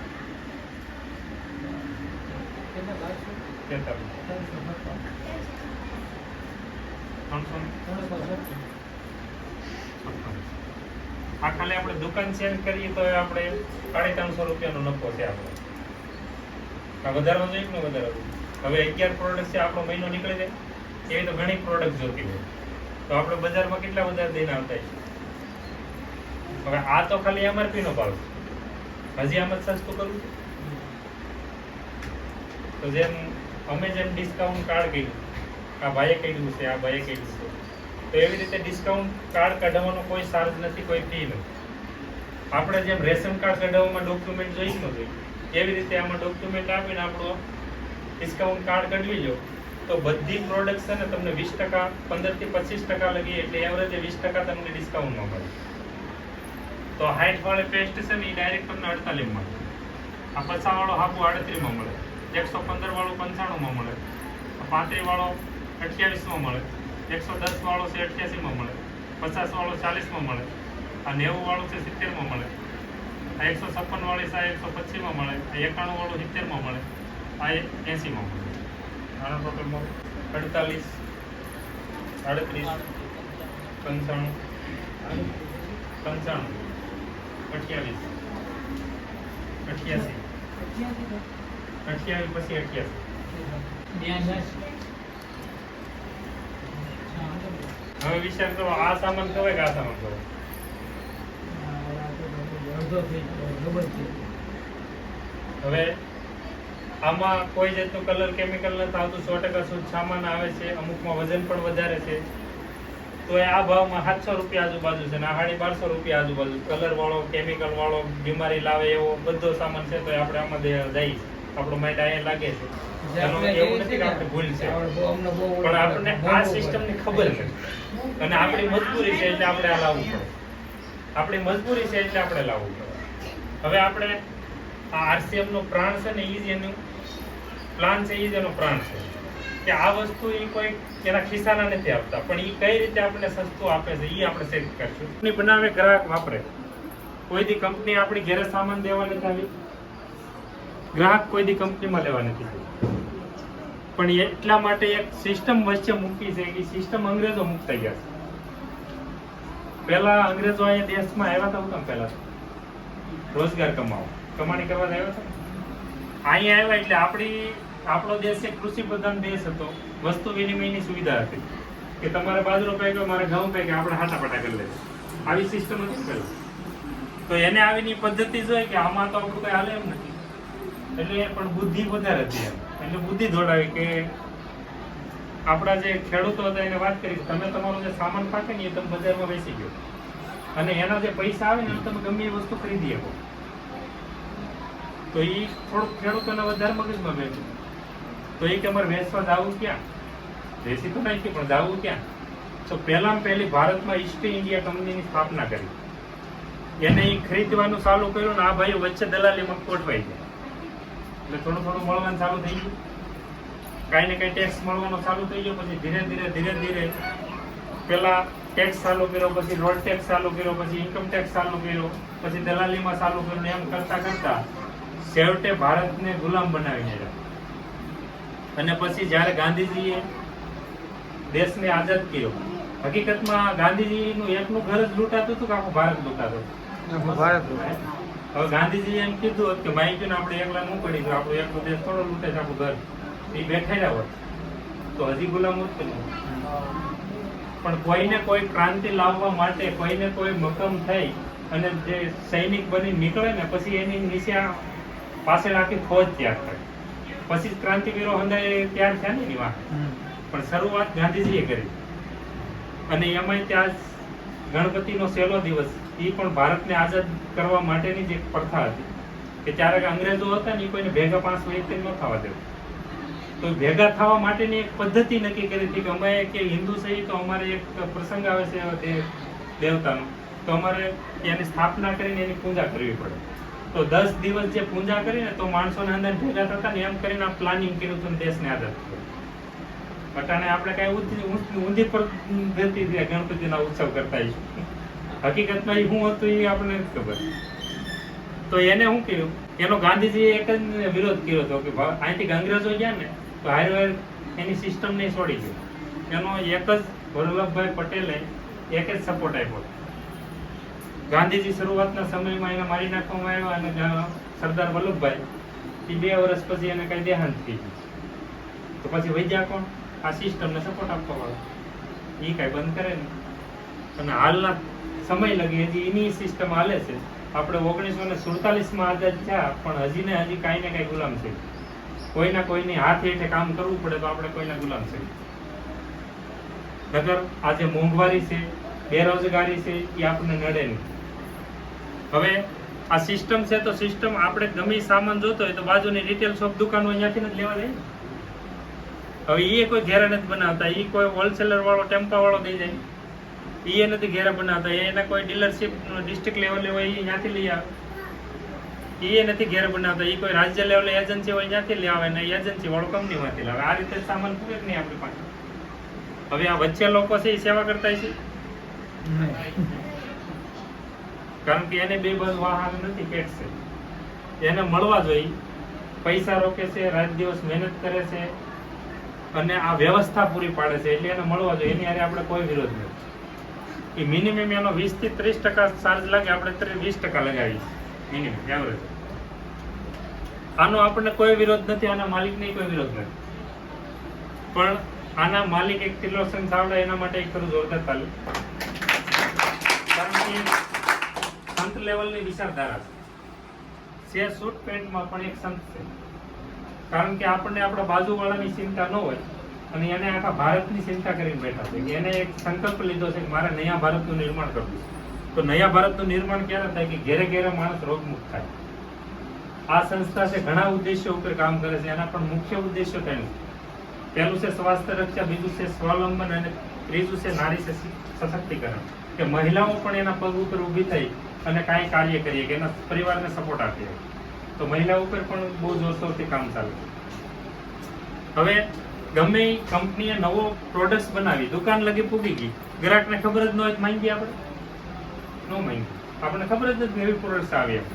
43. આ ખાલી આપણે દુકાન ચેન્જ કરીએ તો આપણે 350 રૂપિયાનો નફો છે આપણો. આ વધારવા જોઈએ કે ન વધારવા? હવે 11 પ્રોડક્ટ છે, આપણો મહિનો નીકળી જાય. એવી તો ઘણી પ્રોડક્ટ જોતી હોય તો આપણે બજારમાં કેટલા વધારે દઈને આવતા છે. હવે આ તો ખાલી એમઆરપી નો ભાવ છે, હજી આમ જ સસ્તું કરવું છે. તો જેમ અમે જેમ ડિસ્કાઉન્ટ કાર્ડ કર્યું, આ ભાઈએ કર્યું છે, આ ભાઈએ કર્યું છે, તો એવી રીતે ડિસ્કાઉન્ટ કાર્ડ કઢાવવાનો કોઈ ચાર્જ નથી, કોઈ ફી નથી. આપણે જેમ રેશન કાર્ડ કઢાવવામાં ડોક્યુમેન્ટ જોઈ ન જોઈએ એવી રીતે આમાં ડોક્યુમેન્ટ આપીને આપણો ડિસ્કાઉન્ટ કાર્ડ કઢવી લો તો બધી પ્રોડક્ટ છે ને તમને 20%, 15 થી 25% લગી, એટલે એવરેજ 20% તમને ડિસ્કાઉન્ટમાં મળે. તો 60 વાળી પેસ્ટ છે ને એ ડાયરેક્ટ તમને 48 મળે. આ 50 વાળો હાબુ 38 માં મળે, 115 વાળો 95 માં મળે, 35 વાળો 28 માં મળે, 110 વાળો છે 88 માં મળે, 50 વાળો 40 માં મળે, આ 90 વાળો છે 70 માં મળે, આ 156 વાળી છે 125 માં મળે, આ 91 વાળો 70 માં મળે, આ 80 માં મળે. આનો ટોટલ 48, 38, 95, 28, 88, 28 પછી 88. હવે વિચાર કરો આ સામાન કહેવાય કે આ સામાન કહેવાય? હવે આમાં કોઈ જાતનું કલર કેમિકલ નથી આવતું, 100% શુદ્ધ સામાન આવે છે, અમુકમાં વજન પણ વધારે છે. તો એ આ ભાવમાં 700 રૂપિયા આજુબાજુ છે ને આ 1250 રૂપિયા આજુબાજુ. કલર વાળો, કેમિકલ વાળો, બીમારી લાવે એવો બધો સામાન છે. તો આપણે આમાં જઈએ, આપણો માઇન્ડ અહીંયા લાગે છે. એવું નથી કે આપણે ભૂલ છે, પણ આપણને આ સિસ્ટમની ખબર છે અને આપણી મજબૂરી છે એટલે આપણે આ લાવવું પડે. આપણી મજબૂરી છે એટલે આપણે લાવવું પડે. હવે આપણે આ આરસીએમ નો પ્રાણ છે ને, એ જ એનું પ્લાન છે, એ જ એનો પ્રાણ છે કે આ વસ્તુ એ કોઈ એના ખિસ્સાના નથી આપતા, પણ એ કઈ રીતે આપણને સસ્તું આપે છે એ આપણે ચેક કરશું. બનાવે ગ્રાહક વાપરે. કોઈ દી કંપની આપણી ઘરે સામાન દેવા નથી આવી, ગ્રાહક કોઈ દી કંપનીમાં લેવા નથી આવી, પણ એટલા માટે એક સિસ્ટમ વચ્ચે મૂકી છે. એ સિસ્ટમ અંગ્રેજો મૂકતા ગયા છે. પહેલા અંગ્રેજો અહીંયા દેશમાં આવ્યા હતા, હું પહેલા રોજગાર કમાણી કરવા આવ્યા હતા. અહીંયા આવ્યા એટલે આપણો દેશ એક કૃષિ પ્રધાન દેશ હતો. વસ્તુ વિનિમયની સુવિધા હતી કે તમારે બાજરો પાક્યો, મારે ઘઉં પાક્યા, આપણે હાટાપાટા કરી લે. આવી સિસ્ટમ હતી પહેલા. તો એને આવીની પદ્ધતિ જોઈ કે આમાં તો આપણું કઈ હાલે એમ નથી, એટલે પણ બુદ્ધિ વધારે હતી એમ. એટલે બુદ્ધિ દોડાવી કે આપણા જે ખેડૂતો હતા એને વાત કરી, તમે તમારો જે સામાન પાકે ને એ તમે બજારમાં વેચી ગયો અને એના જે પૈસા આવે ને તમે ગમે એ વસ્તુ ખરીદી શકો. તો એ થોડુંક ખેડૂતોને વધારે મગજમાં બેઠું. તો એ કે અમારે વેચવા જવું ક્યાં? વેચી તો નાખ્યું પણ જવું ક્યાં? 6 તો પહેલામાં પહેલી ભારતમાં ઈસ્ટ ઇન્ડિયા કંપનીની સ્થાપના કરી. એને એ ખરીદવાનું ચાલુ કર્યું ને આ ભાઈ વચ્ચે દલાલીમાં કોટવાઈ ગયા. એટલે થોડું થોડું મળવાનું ચાલુ થઈ ગયું, કાંઈ ને કાંઈ ટેક્સ મળવાનો ચાલુ થઈ ગયો. પછી ધીરે ધીરે પેલા ટેક્સ ચાલુ કર્યો, પછી રોડ ટેક્સ ચાલુ કર્યો, પછી ઇન્કમ ટેક્સ ચાલુ કર્યો, પછી દલાલીમાં ચાલુ કર્યું. એમ કરતા કરતા છેવટે ભારતને ગુલામ બનાવીને રહ્યા. અને પછી જ્યારે ગાંધીજીએ દેશને આઝાદ કર્યો, હકીકતમાં ગાંધીજીનું એકનું ઘર જ લૂંટાતું હતું કે આખું ભારત લૂંટાતું હતું? હવે ગાંધીજી એમ કીધું કે માહિતી આપણે એકલા ન પડી ગયું, આપણું એકલો દેશ થોડો લૂંટે છે આપણું ઘર, એ બેઠેલા હોત તો હજી ગુલામ હોત કે નહીં? પણ કોઈને કોઈ ક્રાંતિ લાવવા માટે કોઈને કોઈ મક્કમ થઈ અને જે સૈનિક બની નીકળે ને પછી એની નીચે પાછળ આખી ફોજ તૈયાર કરે, પછી જ ક્રાંતિવીરો હંધાય તૈયાર થયા ને એની વાત. પણ શરૂઆત ગાંધીજીએ કરી. અને એમાંય ત્યાં ગણપતિનો છેલ્લો દિવસ એ પણ ભારતને આઝાદ કરવા માટેની જ એક પ્રથા હતી કે ત્યારે અંગ્રેજો હતા ને એ કોઈને ભેગા 5 વ્યક્તિ ન થવા દેવું. તો ભેગા થવા માટેની એક પદ્ધતિ નક્કી કરી હતી કે અમે કે હિન્દુ છે તો અમારે એક પ્રસંગ આવે છે દેવતાનો, તો અમારે એની સ્થાપના કરીને એની પૂજા કરવી પડે. તો 10 દિવસ જે પૂજા કરીને તો માણસોને અંદર ભેગા થતા ને એમ કરીને આ પ્લાનિંગ કર્યું હતું દેશને આઝાદ કર્યો. અટાણે આપણે કઈ ઊંધી પદ્ધતિ ગણપતિના ઉત્સવ કરતા આવીશું. હકીકતમાં એ શું હતું એ આપણને નથી ખબર. તો એને શું કર્યું, એનો ગાંધીજીએ એક જ વિરોધ કર્યો હતો કે અહીંથી અંગ્રેજો ગયા ને તો હારવાર એની સિસ્ટમ નહીં છોડી ગઈ. એનો એક જ વલ્લભભાઈ પટેલે એક જ સપોર્ટ આપ્યો. ગાંધીજી શરૂઆતના સમયમાં એને મારી નાખવામાં આવ્યા અને સરદાર વલ્લભભાઈ એ 2 વર્ષ પછી એને કઈ દેહાંત થઈ ગયું. તો પછી વૈદ્યા કોણ? આ સિસ્ટમને સપોર્ટ આપવા વાળો. એ કઈ બંધ કરે ને. અને હાલના સમય લગી હજી એની સિસ્ટમ હાલે છે. આપણે 1947માં આઝાદ થયા પણ હજી ને હજી કાંઈ ને કાંઈ ગુલામ છે. કોઈના કોઈની હાથ હેઠે કામ કરવું પડે તો આપણે કોઈના ગુલામ છે. નગર આજે મોંઘવારી છે, બેરોજગારી છે એ આપણને નડે નહીં. હવે આ સિસ્ટમ છે તો સિસ્ટમ આપણે ગમે સામાન જોતો હોય તો બાજુની રિટેલ શોપ દુકાનો અહીંયાથી જ લેવા જાય. હવે એ કોઈ ઘેરા નથી બનાવતા, એ કોઈ હોલસેલર વાળો ટેમ્પા વાળો દઈ જાય. એ નથી ઘેરા બનાવતા, એના કોઈ ડીલરશીપ ડિસ્ટ્રિક્ટ લેવલે હોય એ ત્યાંથી લઈ આવે. એ નથી ઘેરા બનાવતા, એ કોઈ રાજ્ય લેવલે એજન્સી હોય ત્યાંથી લઈ આવે ને એજન્સી વાળો કંપનીમાંથી લાવે. આ રીતે સામાન પૂરે જ નહીં આપણી પાસે. હવે આ વચ્ચે લોકો છે એ સેવા કરતા છે કારણ કે એને 2 બાજુ વાહન નથી, પેટ છે. એને મળવા જોઈએ, પૈસા રોકે છે, રાત દિવસ મહેનત કરે છે અને આ વ્યવસ્થા પૂરી પાડે છે એટલે એને મળવા જોઈએ. એની હારે આપણે કોઈ વિરોધ નથી. એ મિનિમમ એનો 20 થી 30% ચાર્જ લાગે, આપણે 20% લગાવીએ મિનિમમ એવરેજ. આનો આપણને કોઈ વિરોધ નથી, આના માલિકને કોઈ વિરોધ નથી. પણ આના માલિક એક ત્રિલોચન ચાવડા એના માટે એક ખરું જોરદાર તાલીમ. કારણ કે સંત લેવલની વિચારધારા છે. સૂટ પેન્ટમાં પણ એક સંત છે. કારણ કે આપણને આપણા બાજુવાળાની ચિંતા ન હોય અને એને આખા ભારતની ચિંતા કરીને બેઠા છે. એને એક સંકલ્પ લીધો છે કે મારે નયા ભારતનું નિર્માણ કરવું છે. તો નયા ભારતનું નિર્માણ ક્યારે થાય કે ઘેરે ઘેરે માણસ રોગમુક્ત થાય. આ સંસ્થા છે ઘણા ઉદ્દેશ્યો ઉપર કામ કરે છે. એના પણ મુખ્ય ઉદ્દેશ્યો તેનું પહેલું છે સ્વાસ્થ્ય રક્ષા, બીજું છે સ્વાવલંબન અને ત્રીજું છે નારી સશક્તિકરણ. કે મહિલાઓ પણ એના પગ ઉપર ઊભી થઈ અને કાંઈ કાર્ય કરીએ કે એના પરિવારને સપોર્ટ આપીએ. તો મહિલા ઉપર પણ બહુ જોરશોરથી કામ ચાલે છે. હવે ગમે એ કંપનીએ નવો પ્રોડક્ટ બનાવી, દુકાન લગી પૂગી ગઈ, ગ્રાહકને ખબર જ ન હોય માંગી આપણે ન માંગી, આપણને ખબર જ નથી એવી પ્રોડક્ટ આવી એમ.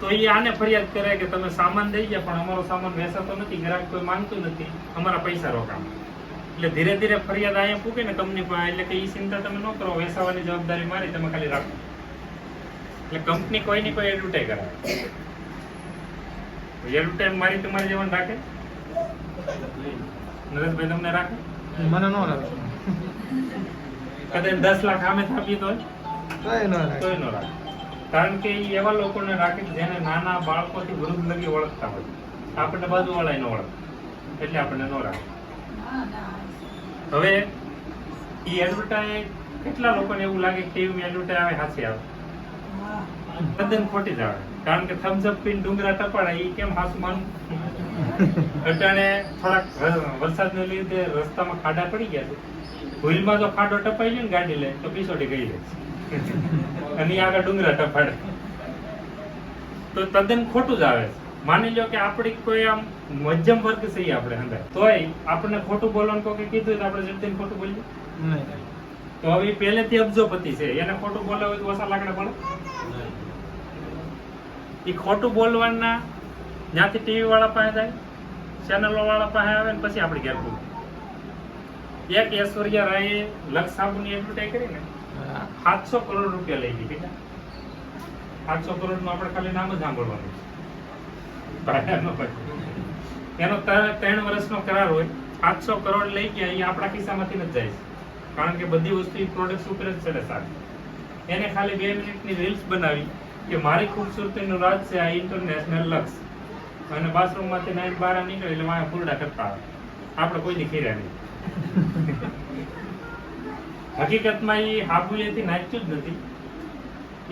તો એ આને ફરિયાદ કરે કે તમે સામાન દઈ ગયા પણ અમારો સામાન વેચાતો નથી, ગ્રાહક કોઈ માંગતું નથી, અમારા પૈસા રોકાણ. એટલે ધીરે ધીરે ફરિયાદ અહીંયા પૂકે ને કંપની પાસે. એટલે કે એ ચિંતા તમે ન કરો, વેચાવાની જવાબદારી મારી, તમે ખાલી રાખો. એટલે કંપની કોઈની કોઈ એડવર્ટાઈઝ કરાવે. એડવર્ટાઈઝ મારી તમારી જવાન રાખે? નરેશભાઈ તમને રાખે? મને ન રાખે. કદાચ 10 લાખ આમે થાપીએ તો તોય ન રાખે. કારણ કે એ એવા લોકોને રાખે જેને નાના બાળકોથી વૃદ્ધ લગી ઓળખતા હોય. આપણને બાજુવાળા ન ઓળખે એટલે આપણને ન રાખે. હવે એ એડવર્ટાઈઝ કેટલા લોકોને એવું લાગે કે ટીવી એડવર્ટાઈઝ આવે હાચી આવે, તદ્દન ખોટી જ આવે. કારણ કે થમ્સ અપ પીને ડુંગરા ટપાડા એ કેમ હાસું માનવું? અટાણે થોડાક વરસાદને લીધે રસ્તામાં ખાડા પડી ગયા છે. ભૂલમાં જો ખાડો ટપાઈ ગયો ને ગાડી લે તો પીછોડી ગઈ રહે અને ઈ આગળ ડુંગરા ટપાડે તો તદ્દન ખોટું જ આવે છે. માની લો કે આપણી કોઈ આમ મધ્યમ વર્ગ છે ઈ આપણે અંદર તોય આપણને ખોટું બોલવાનું કોઈ કીધું હોય તો આપણે જલ્દી ખોટું બોલીએ તો હવે ઈ પહેલેથી અબજોપતિ છે એને ખોટું બોલાવે હોય તો ઓછા લાકડા પડે. ઈ ખોટું બોલવાના જ્યાંથી ટીવી વાળા પાસે જાય ચેનલો વાળા પાસે આવે ને પછી આપણે ઘેર પૂરું. એક ઐશ્વર્યા રાયે લક્ષ સાબુની એડવર્ટાઈઝ કરી ને 700 કરોડ રૂપિયા લઈ ગઈ. કેટલા? 700 કરોડ નું આપણે ખાલી નામ જ સાંભળવાનું છે. એનો 3 વર્ષનો કરાર હોય 700 કરોડ લઈ ગયા એ આપણા ખિસ્સામાંથી જ જાય છે. કારણ કે બધી વસ્તુ પ્રોડક્ટ ઉપર જ ચડે સારી. એને ખાલી 2 મિનિટની રીલ્સ બનાવી કે મારી ખૂબસૂરતીનું રાજ છે આ ઇન્ટરનેશનલ લક્ષ અને બાથરૂમ માંથી નાઈટ બહાર નીકળે એટલે વાયા ફૂરડા કરતા આવે. આપણે કોઈ દીખીર્યા નહીં. હકીકતમાં એ હાબુએથી નાચ્યું જ નથી.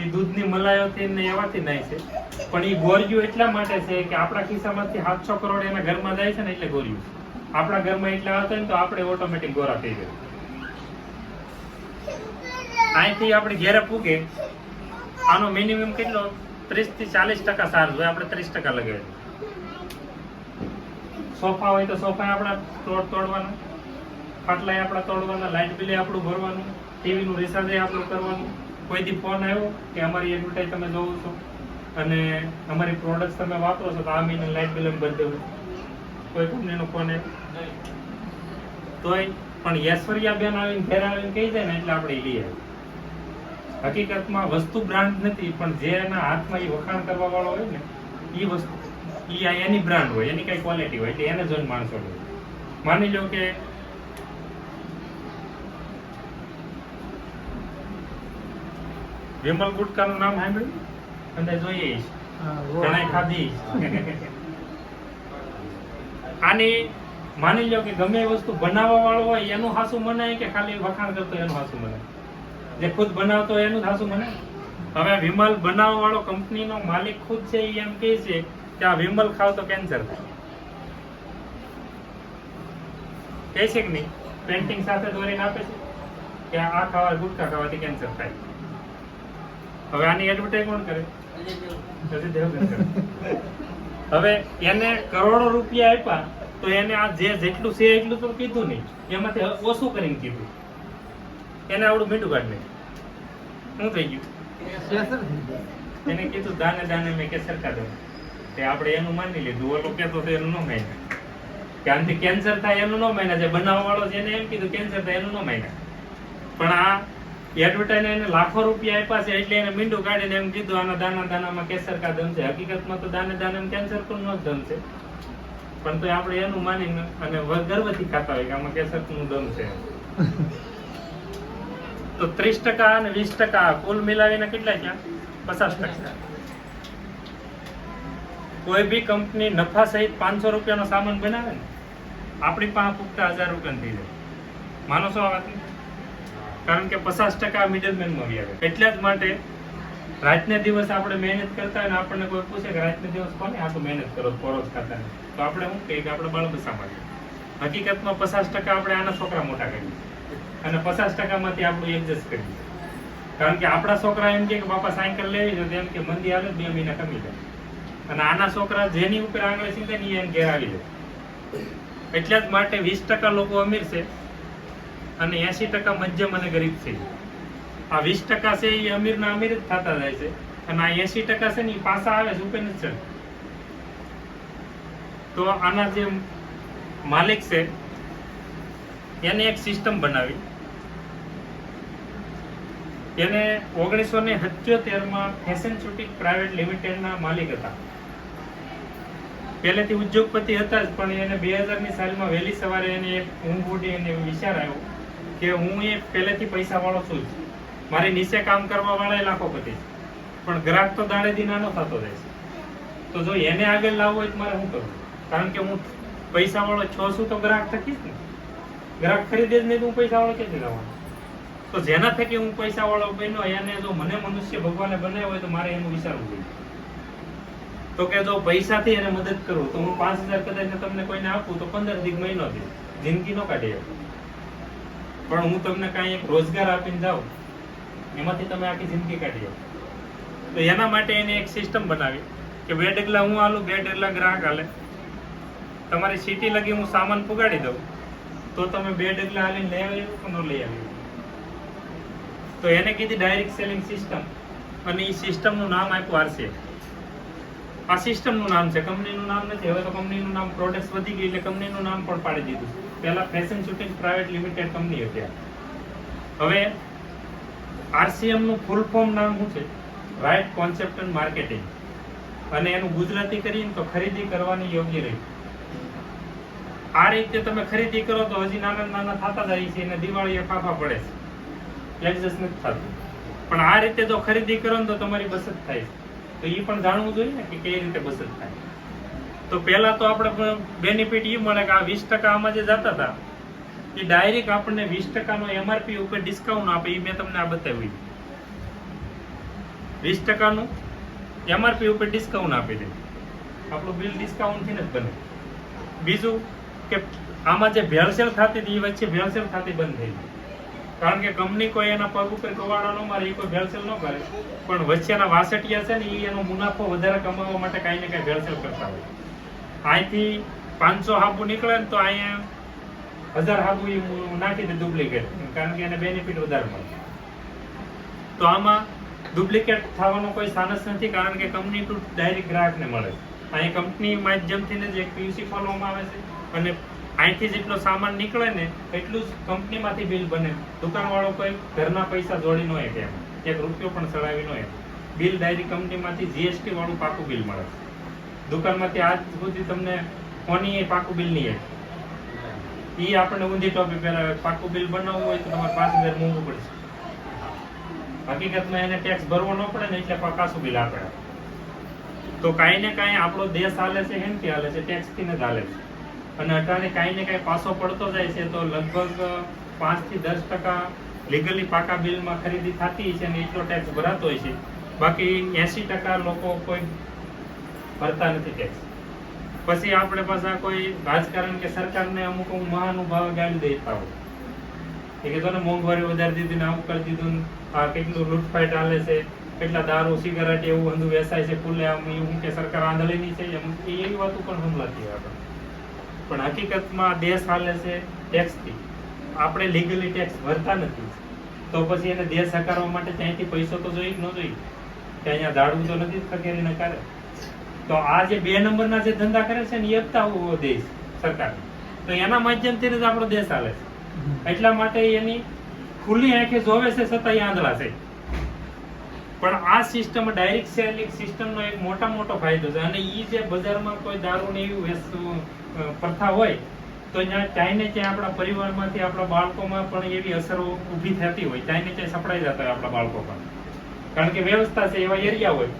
એ દૂધની મલાઈઓથી ને એવાથી નાય છે. પણ એ ગોરિયું એટલા માટે છે કે આપણા ખિસ્સામાંથી 700 કરોડ એના ઘરમાં જાય છે ને એટલે ગોરિયું. આપણા ઘરમાં એટલા આવતા ને તો આપણે ઓટોમેટિક ગોરા થઈ જાય. અહીંથી આપણે ઘેરે પૂગે આનો મિનિમમ કેટલો 30 થી 40% ચાર્જ હોય. આપણે 30% લગાવીએ. સોફા હોય તો સોફા આપણા તોડવાના, ખાટલા આપણા તોડવાના, લાઇટ બિલ આપણું ભરવાનું, ટીવી નું રિચાર્જ આપણું કરવાનું. કોઈ દી ફોન આવ્યો કે અમારી એડવર્ટાઈઝ તમે જોવો છો અને અમારી પ્રોડક્ટ તમે વાપરો છો તો આ મહિને લાઇટ બિલ એમ ભરી દેવું. કોઈ કંપનીનો ફોન આવ્યો તોય પણ ઐશ્વર્યા બેન આવીને ઘેર આવીને કહી જાય ને એટલે આપણે લઈ આવે. હકીકતમાં વસ્તુ બ્રાન્ડ નથી પણ જે એના હાથમાં એ વખાણ કરવા વાળો હોય ને એ વસ્તુ એની બ્રાન્ડ હોય, એની કઈ ક્વોલિટી હોય એટલે એને જોઈને માણસો લે. માની લો કે વિમલ ગુટકાનું નામ સાંભળ્યું અને જોઈએ ઘણા ખાધી. આની માની લો કે ગમે એ વસ્તુ બનાવવા વાળો હોય એનું હાસું મનાય કે ખાલી વખાણ કરતો એનું હાસું મનાય? જે ખુદ બનાવતો હોય એનું જ હાસું મનાય. હવે વિમલ બનાવવા વાળો કંપનીનો માલિક ખુદ છે એ એમ કહે છે કે આ વિમલ ખાવ તો કેન્સર થાય. કહે છે કે નહીં? પેન્ટિંગ સાથે દોરીને આપે છે કે આ ખાવા ગુટકા ખાવાથી કેન્સર થાય. હવે આની એડવર્ટાઈઝ કોણ કરે? અજય દેવગન કરે. હવે એને કરોડો રૂપિયા આપ્યા તો એને આ જેટલું છે એટલું તો કીધું નહીં, એમાંથી ઓછું કરીને કીધું. એને આવડું મીઠું કાઢી શું થઈ ગયું? એને કીધું દાને દાને મેં કેસર ખાધો. તે આપણે એનું માની લીધું. ઓલો કેતો તો એનું ન માન્યા કે આનાથી કેન્સર થાય એનું ન માન્યા. જે બનાવવા વાળો છે એને એમ કીધું કેન્સર થાય એનું ન માન્યા. પણ આ એડવર્ટાઈઝ એને લાખો રૂપિયા આપ્યા છે એટલે એને મીંડું કાઢીને એમ કીધું આના દાના દાનામાં કેસર કા દમ છે. હકીકતમાં તો દાને દાને કેન્સર પણ નો દમ છે પણ તો આપણે એનું માનીને અને ગર્વથી ખાતા હોય કે આમાં કેસર નું દમ છે. તો 30% અને 20% કુલ મિલાવીને કેટલા થયા? 50%. કોઈ બી કંપની નફા સહિત 500 રૂપિયાનો સામાન બનાવે ને આપણી પાસે પુખ્તા 1000 રૂપિયા થઈ જાય. માનો છો આ વાત? કારણ કે 50% મિડલમેનમાં આવી આવે. એટલા જ માટે રાતને દિવસ આપણે મહેનત કરતા હોય ને આપણને કોઈ પૂછે કે રાતને દિવસ કોને આટલું મહેનત કરો પરોસ ખાતા તો આપણે શું કહીએ કે આપણે બાળબસા માટે. હકીકતમાં 50% આપણે આના છોકરા મોટા કરીએ અને 50% માંથી આપણું એડજસ્ટ કરીએ. કારણ કે આપણા છોકરા એમ કે બાપા સાયકલ લેવી છે એમ કે મંદી હાલે 2 મહિના કમી જાય અને આના છોકરા જેની ઉપર આંગળે સીધે ને એને ઘેર આવી જાય. એટલા જ માટે 20% લોકો અમીર છે અને 80% મધ્યમ અને ગરીબ છે. આ 20% છે એ અમીર ના અમીર જ થતા જાય છે અને આ 80% છે ને એ પાછા આવે છે ઉપર જ ચડે. તો આના જે માલિક છે એને એક સિસ્ટમ બનાવી. એને 1977માં ફેશન શૂટિંગ પ્રાઇવેટ લિમિટેડના માલિક હતા. પહેલેથી ઉદ્યોગપતિ હતા જ પણ એને 2000ની સાલમાં વહેલી સવારે એને એક ઊંઘ ઉડી એને વિચાર આવ્યો કે હું એ પહેલેથી પૈસા વાળો છું જ. મારી નીચે કામ કરવા વાળા લાખોપતિ છે પણ ગ્રાહક તો દાડે દી નાનો થતો જાય છે. તો જો એને આગળ લાવવો હોય તો મારે શું કરવું? કારણ કે હું પૈસા વાળો છું તો ગ્રાહક થકીશ ને. ગ્રાહક ખરીદે જ નહીં તો હું પૈસા વાળો ક્યાંથી લાવવાનો? તો જેના થકી હું પૈસા વાળો બન્યો એને જો મને મનુષ્ય ભગવાને બનાવ્યો હોય તો મારે એનું વિચારવું જોઈએ. તો કે જો પૈસાથી એને મદદ કરું તો હું 5,000 કદાચ તમને કોઈને આપું તો 15 દી મહિનો દે, જિંદગી નો કાઢી શકું. પણ હું તમને કાંઈ એક રોજગાર આપીને જાઉં એમાંથી તમે આખી જિંદગી કાઢી શકો. તો એના માટે એને એક સિસ્ટમ બનાવી કે 2 ડગલા હું હાલું, 2 ડગલા ગ્રાહક હાલે. તમારી સિટી લગી હું સામાન પુગાડી દઉં તો તમે 2 ડગલા હાલીને લઈ આવી કે ન લઈ આવી. તો એને કીધી ડાયરેક્ટ સેલિંગ સિસ્ટમ, અને એ સિસ્ટમનું નામ આપ્યું આરસીએમ. આ સિસ્ટમનું નામ છે, કંપનીનું નામ નથી. હવે તો કંપનીનું નામ પ્રોડક્ટ્સ વધી ગઈ એટલે કંપનીનું નામ પણ પાડી દીધું. પહેલા fashion shooting private limited company હતી. હવે આરસીએમ નું ફૂલ ફોર્મ નામ શું છે? Right concept and marketing. અને એનું ગુજરાતી કરીને તો ખરીદી કરવાની યોગ્ય રહી. આ રીતે તમે ખરીદી કરો તો હજી નાના નાના થતા જાય છે અને દિવાળીએ ફાફા પડે છે, એડજસ્ટ નથી થતું. પણ આ રીતે જો ખરીદી કરો ને તો તમારી બચત થાય છે. તો એ પણ જાણવું જોઈએ ને કે કઈ રીતે બચત થાય. તો પહેલા તો આપણે બેનિફિટ એ મળે કે આ 20% આમાં જે જતા હતા એ ડાયરેક્ટ આપણને 20% એમઆરપી ઉપર ડિસ્કાઉન્ટ આપે. એ મેં તમને આ બતાવ્યું. 20% એમઆરપી ઉપર ડિસ્કાઉન્ટ આપી દે. આપણું બિલ ડિસ્કાઉન્ટ થી જ બને. બીજું કે આમાં જે ભેળસેળ થતી હતી એ વચ્ચે ભેળસેળ થતી બંધ થઈ ગઈ. કારણ કે કંપની કોઈ એના પગ ઉપર કવાડો ન મારે, એ કોઈ ભેળસેળ ન કરે. પણ વચ્ચેના વાસટિયા છે ને એ એનો મુનાફો વધારે કમાવવા માટે કાંઈ ને કાંઈ ભેળસેળ કરતા હોય. અહીંથી 500 હાબુ નીકળે ને તો અહીંયા 1000 હાબુ એ નાખી દે ડુપ્લિકેટ, કારણ કે એને બેનિફિટ વધારે મળે. તો આમાં ડુપ્લિકેટ થવાનો કોઈ ચાન્સ નથી, કારણ કે કંપની ટુ ડાયરેક્ટ ગ્રાહકને મળે. અહીં કંપની માધ્યમથી જ એક પીયુસી ખોલવામાં આવે છે, અને અહીંથી જેટલો સામાન નીકળે ને એટલું જ કંપનીમાંથી બિલ બને. દુકાનવાળો કોઈ ઘરના પૈસા જોડી ન શકે, એક રૂપિયો પણ ચડાવી ન શકે. બિલ ડાયરેક્ટ કંપનીમાંથી જીએસટી વાળું પાકું બિલ મળે. દુકાનમાંથી આજ સુધી તમને કોની પાકું બિલ નહીં આવે. એ આપણને ઊંધી ટોપી પહેલા પાકું બિલ બનાવવું હોય તો તમારે 5,000 મોંઘું પડશે. હકીકતમાં એને ટેક્સ ભરવો ન પડે ને એટલે પાકાશું બિલ આપે. તો કાંઈ ને કાંઈ આપણો દેશ હાલે છે, હેમથી હાલે છે? ટેક્સથી જ હાલે છે. અને અટાણે કાંઈ ને કાંઈ પાછો પડતો જાય છે. તો લગભગ 5 થી 10% લીગલી પાકા બિલમાં ખરીદી થતી છે અને એટલો ટેક્સ ભરાતો હોય છે. બાકી 80% લોકો કોઈ ભરતા નથી ટેક્સ. પછી આપણે પાછા કોઈ રાજકારણ કે સરકારને અમુક મહાનુભાવ ગાળી દેતા હોય કે તને મોંઘવારી વધારી દીધી ને આવું કરી દીધું, આ કેટલું લૂંટફાટ ચાલે છે, કેટલા દારૂ સિગારેટ એવું બધું વેચાય છે ખુલ્લે આમ, એવું કે સરકાર આંધળીની છે, એવી વાતો પણ હમલાતી હોય આપણે. પણ હકીકતમાં દેશ હાલે છે ટેક્સથી. આપણે લીગલી ટેક્સ ભરતા નથી. તો પછી એને દેશ હકારવા માટે ત્યાંથી પૈસો તો જોઈએ કે ન જોઈએ? કે અહીંયા ઝાડવું તો નથી ખકેરી નકારે. તો આ જે 2 નંબરના જે ધંધા કરે છે ને એ આપતા દેશ સરકાર, તો એના માધ્યમથી જ આપણો દેશ હાલે છે. એટલા માટે એની ખુલ્લી આંખે જોવે છે છતાં આંધળા છે. પણ આ સિસ્ટમ ડાયરેક્ટ સેલિંગ સિસ્ટમનો એક મોટો ફાયદો છે. અને એ જે બજારમાં કોઈ દારૂની એવી વસ્તુ પ્રથા હોય તો ત્યાં ચાઈને ત્યાં આપણા પરિવારમાંથી આપણા બાળકોમાં પણ એવી અસરો ઊભી થતી હોય, ચાઈને ત્યાં સપડાઈ જતા હોય આપણા બાળકો પણ. કારણ કે વ્યવસ્થા છે, એવા એરિયા હોય.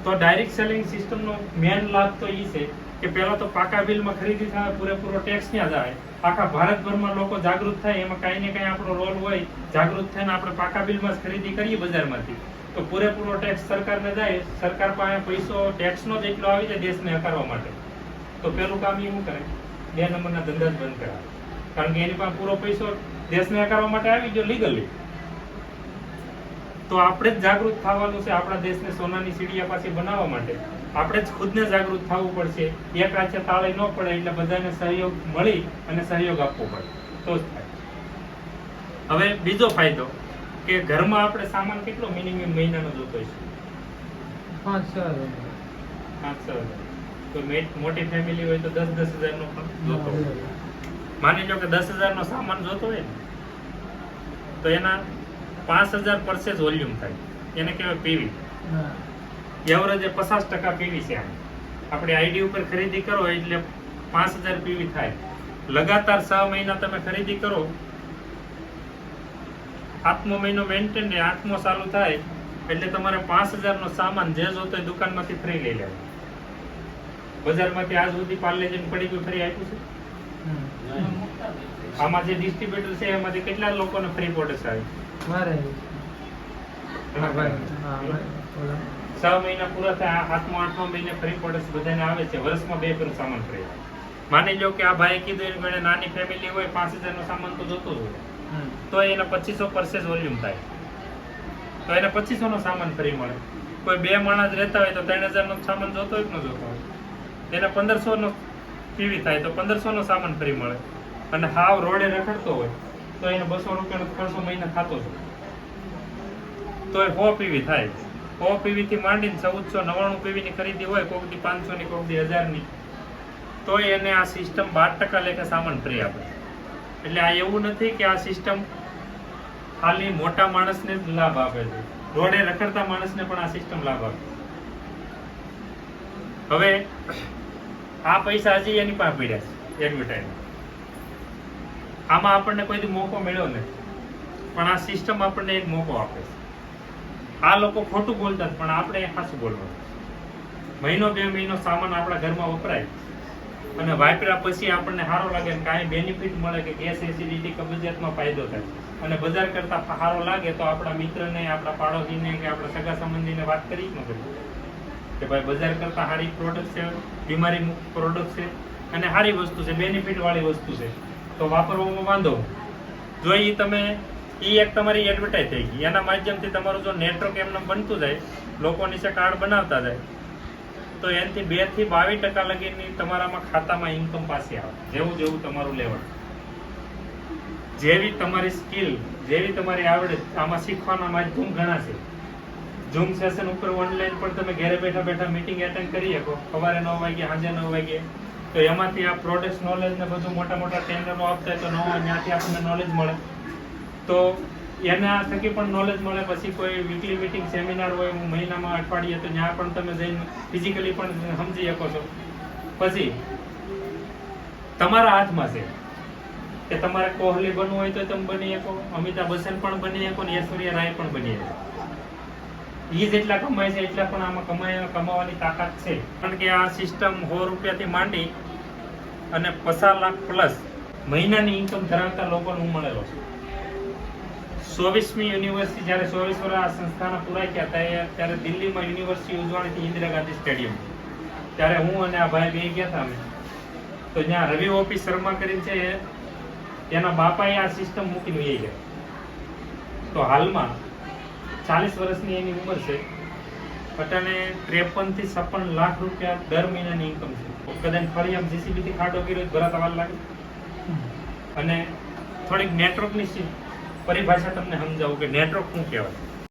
તો ડાયરેક્ટ સેલિંગ સિસ્ટમનો મેન લાભ તો એ છે કે પહેલા તો પાકા બિલમાં ખરીદી થાય, પૂરેપૂરો ટેક્સ ત્યાં જાય. આખા ભારતભરમાં લોકો જાગૃત થાય, એમાં કાંઈ ને કાંઈ આપણો રોલ હોય. જાગૃત થઈને આપણે પાકા બિલમાં જ ખરીદી કરીએ બજારમાંથી, તો પૂરેપૂરો ટેક્સ સરકારને જાય. સરકાર પાસે પૈસો ટેક્સનો જ એટલો આવી જાય દેશને હકારવા માટે. તો પેલું કામ એ શું કરે? 2 નંબરના ધંધા જ બંધ કરાવે. કારણ કે એની પાસે પૂરો પૈસો દેશને હકારવા માટે આવી ગયો લીગલી. તો આપણે જ જાગૃત થવાનું છે. આપણા દેશને સોનાની સીડીયા પાસે બનાવવા માટે આપણે જ ખુદને જાગૃત થવું પડશે. એક હાથે તાળી ન પડે, એટલે બધાને સહયોગ મળી અને સહયોગ આપવો પડે તો જ થાય. હવે બીજો ફાયદો કે ઘરમાં આપણે સામાન કેટલો મિનિમમ મહિનાનો જોતો હોય છે? 5-6 હજાર. તો મોટી ફેમિલી હોય તો 10-10 હજારનો પણ જોતો હોય. માની લો કે 10,000 નો સામાન જોતો હોય ને, તો એના 5,000 પરચેઝ વોલ્યુમ થાય. એને કહેવાય પીવી. એવરેજ 50% પીવી છે. આપણે આઈડી ઉપર ખરીદી કરો એટલે 5,000 પીવી થાય. લગાતાર 6 મહિના તમે ખરીદી કરો, 8મો મહિનો મેન્ટેન ને 8મો ચાલુ થાય એટલે તમારે 5,000 નો સામાન જે જોતો હોય દુકાનમાંથી ફ્રી લઈ લેવો. બજારમાંથી આજ સુધી પાર્લેજીને પડી કોઈ ફ્રી આપ્યું છે? આમાં જે ડિસ્ટ્રીબ્યુટર છે એમાંથી કેટલા લોકોને ફ્રી પ્રોડક્ટ આવે? ઘણા હા, બરાબર. 6 મહિના પૂરા થાય 7મા 8મા મહિને ફરી પ્રોડક્ટ બધાને આવે છે. વર્ષમાં 2 ફેર સામાન ફરી આવે. માની લો કે આ ભાઈએ કીધું એની જોડે નાની ફેમિલી હોય 5000 નો સામાન તો જોતો જ હોય, તો એને 2500 પરચેઝ વોલ્યુમ થાય, તો એને 2500 નો સામાન ફ્રી મળે. કોઈ 2 માણસ રહેતા હોય તો 3000 નો સામાન જોતો હોય કે ન જોતો હોય, એને 1500 નો પીવી થાય તો 1500 નો સામાન ફ્રી મળે. અને હાવ રોડે રખડતો હોય તો એને 200 રૂપિયાનો ખર્ચો મહિને થતો જ હોય, તો એ 100 પીવી થાય. 100 પીવી થી માંડીને 1499 પીવી ની ખરીદી હોય, કોઈક દી 500 ની, કોઈક દી 1000 ની, તો એને આ સિસ્ટમ 12% લેખે સામાન ફ્રી આપે. એટલે આ એવું નથી કે આ સિસ્ટમ ખાલી મોટા માણસને જ લાભ આપે છે, રોડે રખડતા માણસને પણ આ સિસ્ટમ લાભ આપે. હવે આ પૈસા હજી એની પાસે પડ્યા છે એડવર્ટાઇઝ. આમાં આપણને કોઈ દી મોકો મળ્યો નથી, પણ આ સિસ્ટમ આપણને એક મોકો આપે છે. આ લોકો ખોટું બોલતા જ, પણ આપણે સાચું બોલવાનું. મહિનો 2 મહિનો સામાન આપણા ઘરમાં વપરાય અને વાપર્યા પછી આપણને સારો લાગે ને કાંઈ બેનિફિટ મળે કે ગેસ એસિડિટી કબજિયાતમાં ફાયદો થાય અને બજાર કરતા સારો લાગે તો આપણા મિત્રને, આપણા પાડોશીને કે આપણા સગા સંબંધીને વાત કરી જ ન કરી કે ભાઈ બજાર કરતા સારી પ્રોડક્ટ છે, બીમારી મુક્ત પ્રોડક્ટ છે અને સારી વસ્તુ છે, બેનિફિટ વાળી વસ્તુ છે, તો વાપરવામાં વાંધો. જો એ તમે એક તમારી એડવર્ટાઇઝ થઈ ગઈ, એના માધ્યમથી તમારું જો નેટવર્ક એમને બનતું જાય, લોકો નીચે કાર્ડ બનાવતા જાય, તો એનાથી 2 થી 22% લગીની તમારામાં ખાતામાં ઇન્કમ પાછી આવે. જેવું જેવું તમારું લેવલ, જેવી તમારી સ્કિલ, જેવી તમારી આવડત, આમાં શીખવાના માધ્યમ ઘણા છે. ઝૂમ સેશન ઉપર ઓનલાઈન પણ તમે ઘરે બેઠા બેઠા મીટિંગ એટેન્ડ કરી શકો, સવારે 9 વાગે, સાંજે 9 વાગે. તો એમાંથી આ પ્રોડક્ટ નોલેજ ને બધું મોટા મોટા ટેન્ડરો આપતા હોય તો ત્યાંથી આપણને નોલેજ મળે, તો એના થકી પણ નોલેજ મળે. પછી કોઈ વીકલી મીટિંગ, સેમિનાર હોય મહિનામાં, અઠવાડિયે, તો ત્યાં પણ તમે જઈને ફિઝિકલી પણ સમજી શકો છો. પછી તમારા હાથમાં છે કે તમારે કોહલી બનવું હોય તો તમે બની શકો, અમિતાભ બચ્ચન પણ બની શકો ને ઐશ્વર્યા રાય પણ બની શકો. એ જેટલા કમાય છે એટલા પણ આમાં કમાવાની તાકાત છે. કારણ કે આ સિસ્ટમ 100 રૂપિયાથી માંડી અને 50 લાખ પ્લસ મહિનાની ઇન્કમ ધરાવતા લોકોને હું મળેલો છું. 24મી યુનિવર્સિટી જ્યારે 24 વર્ષ આ સંસ્થાના પૂરા થયા હતા, ત્યારે દિલ્હીમાં યુનિવર્સિટી ઉજવાણી હતી ઇન્દિરા ગાંધી સ્ટેડિયમ. ત્યારે હું અને આ ભાઈ બે ગયા હતા અમે, તો ત્યાં રવિ ઓપી શર્મા કરીને છે, એના બાપાએ આ સિસ્ટમ મૂકીને વહી ગયા. તો હાલમાં 40 વર્ષની એની ઉંમર છે, અટાણે 53 થી 56 લાખ રૂપિયા દર મહિનાની ઇન્કમ છે. કદાચ ફરી આમ જીસીબી થી ખાડો કર્યો ભરાતા વાર લાગે. અને થોડીક નેટવર્કની પરિભાષા તમને સમજાવું કે નેટવર્ક શું કહેવાય.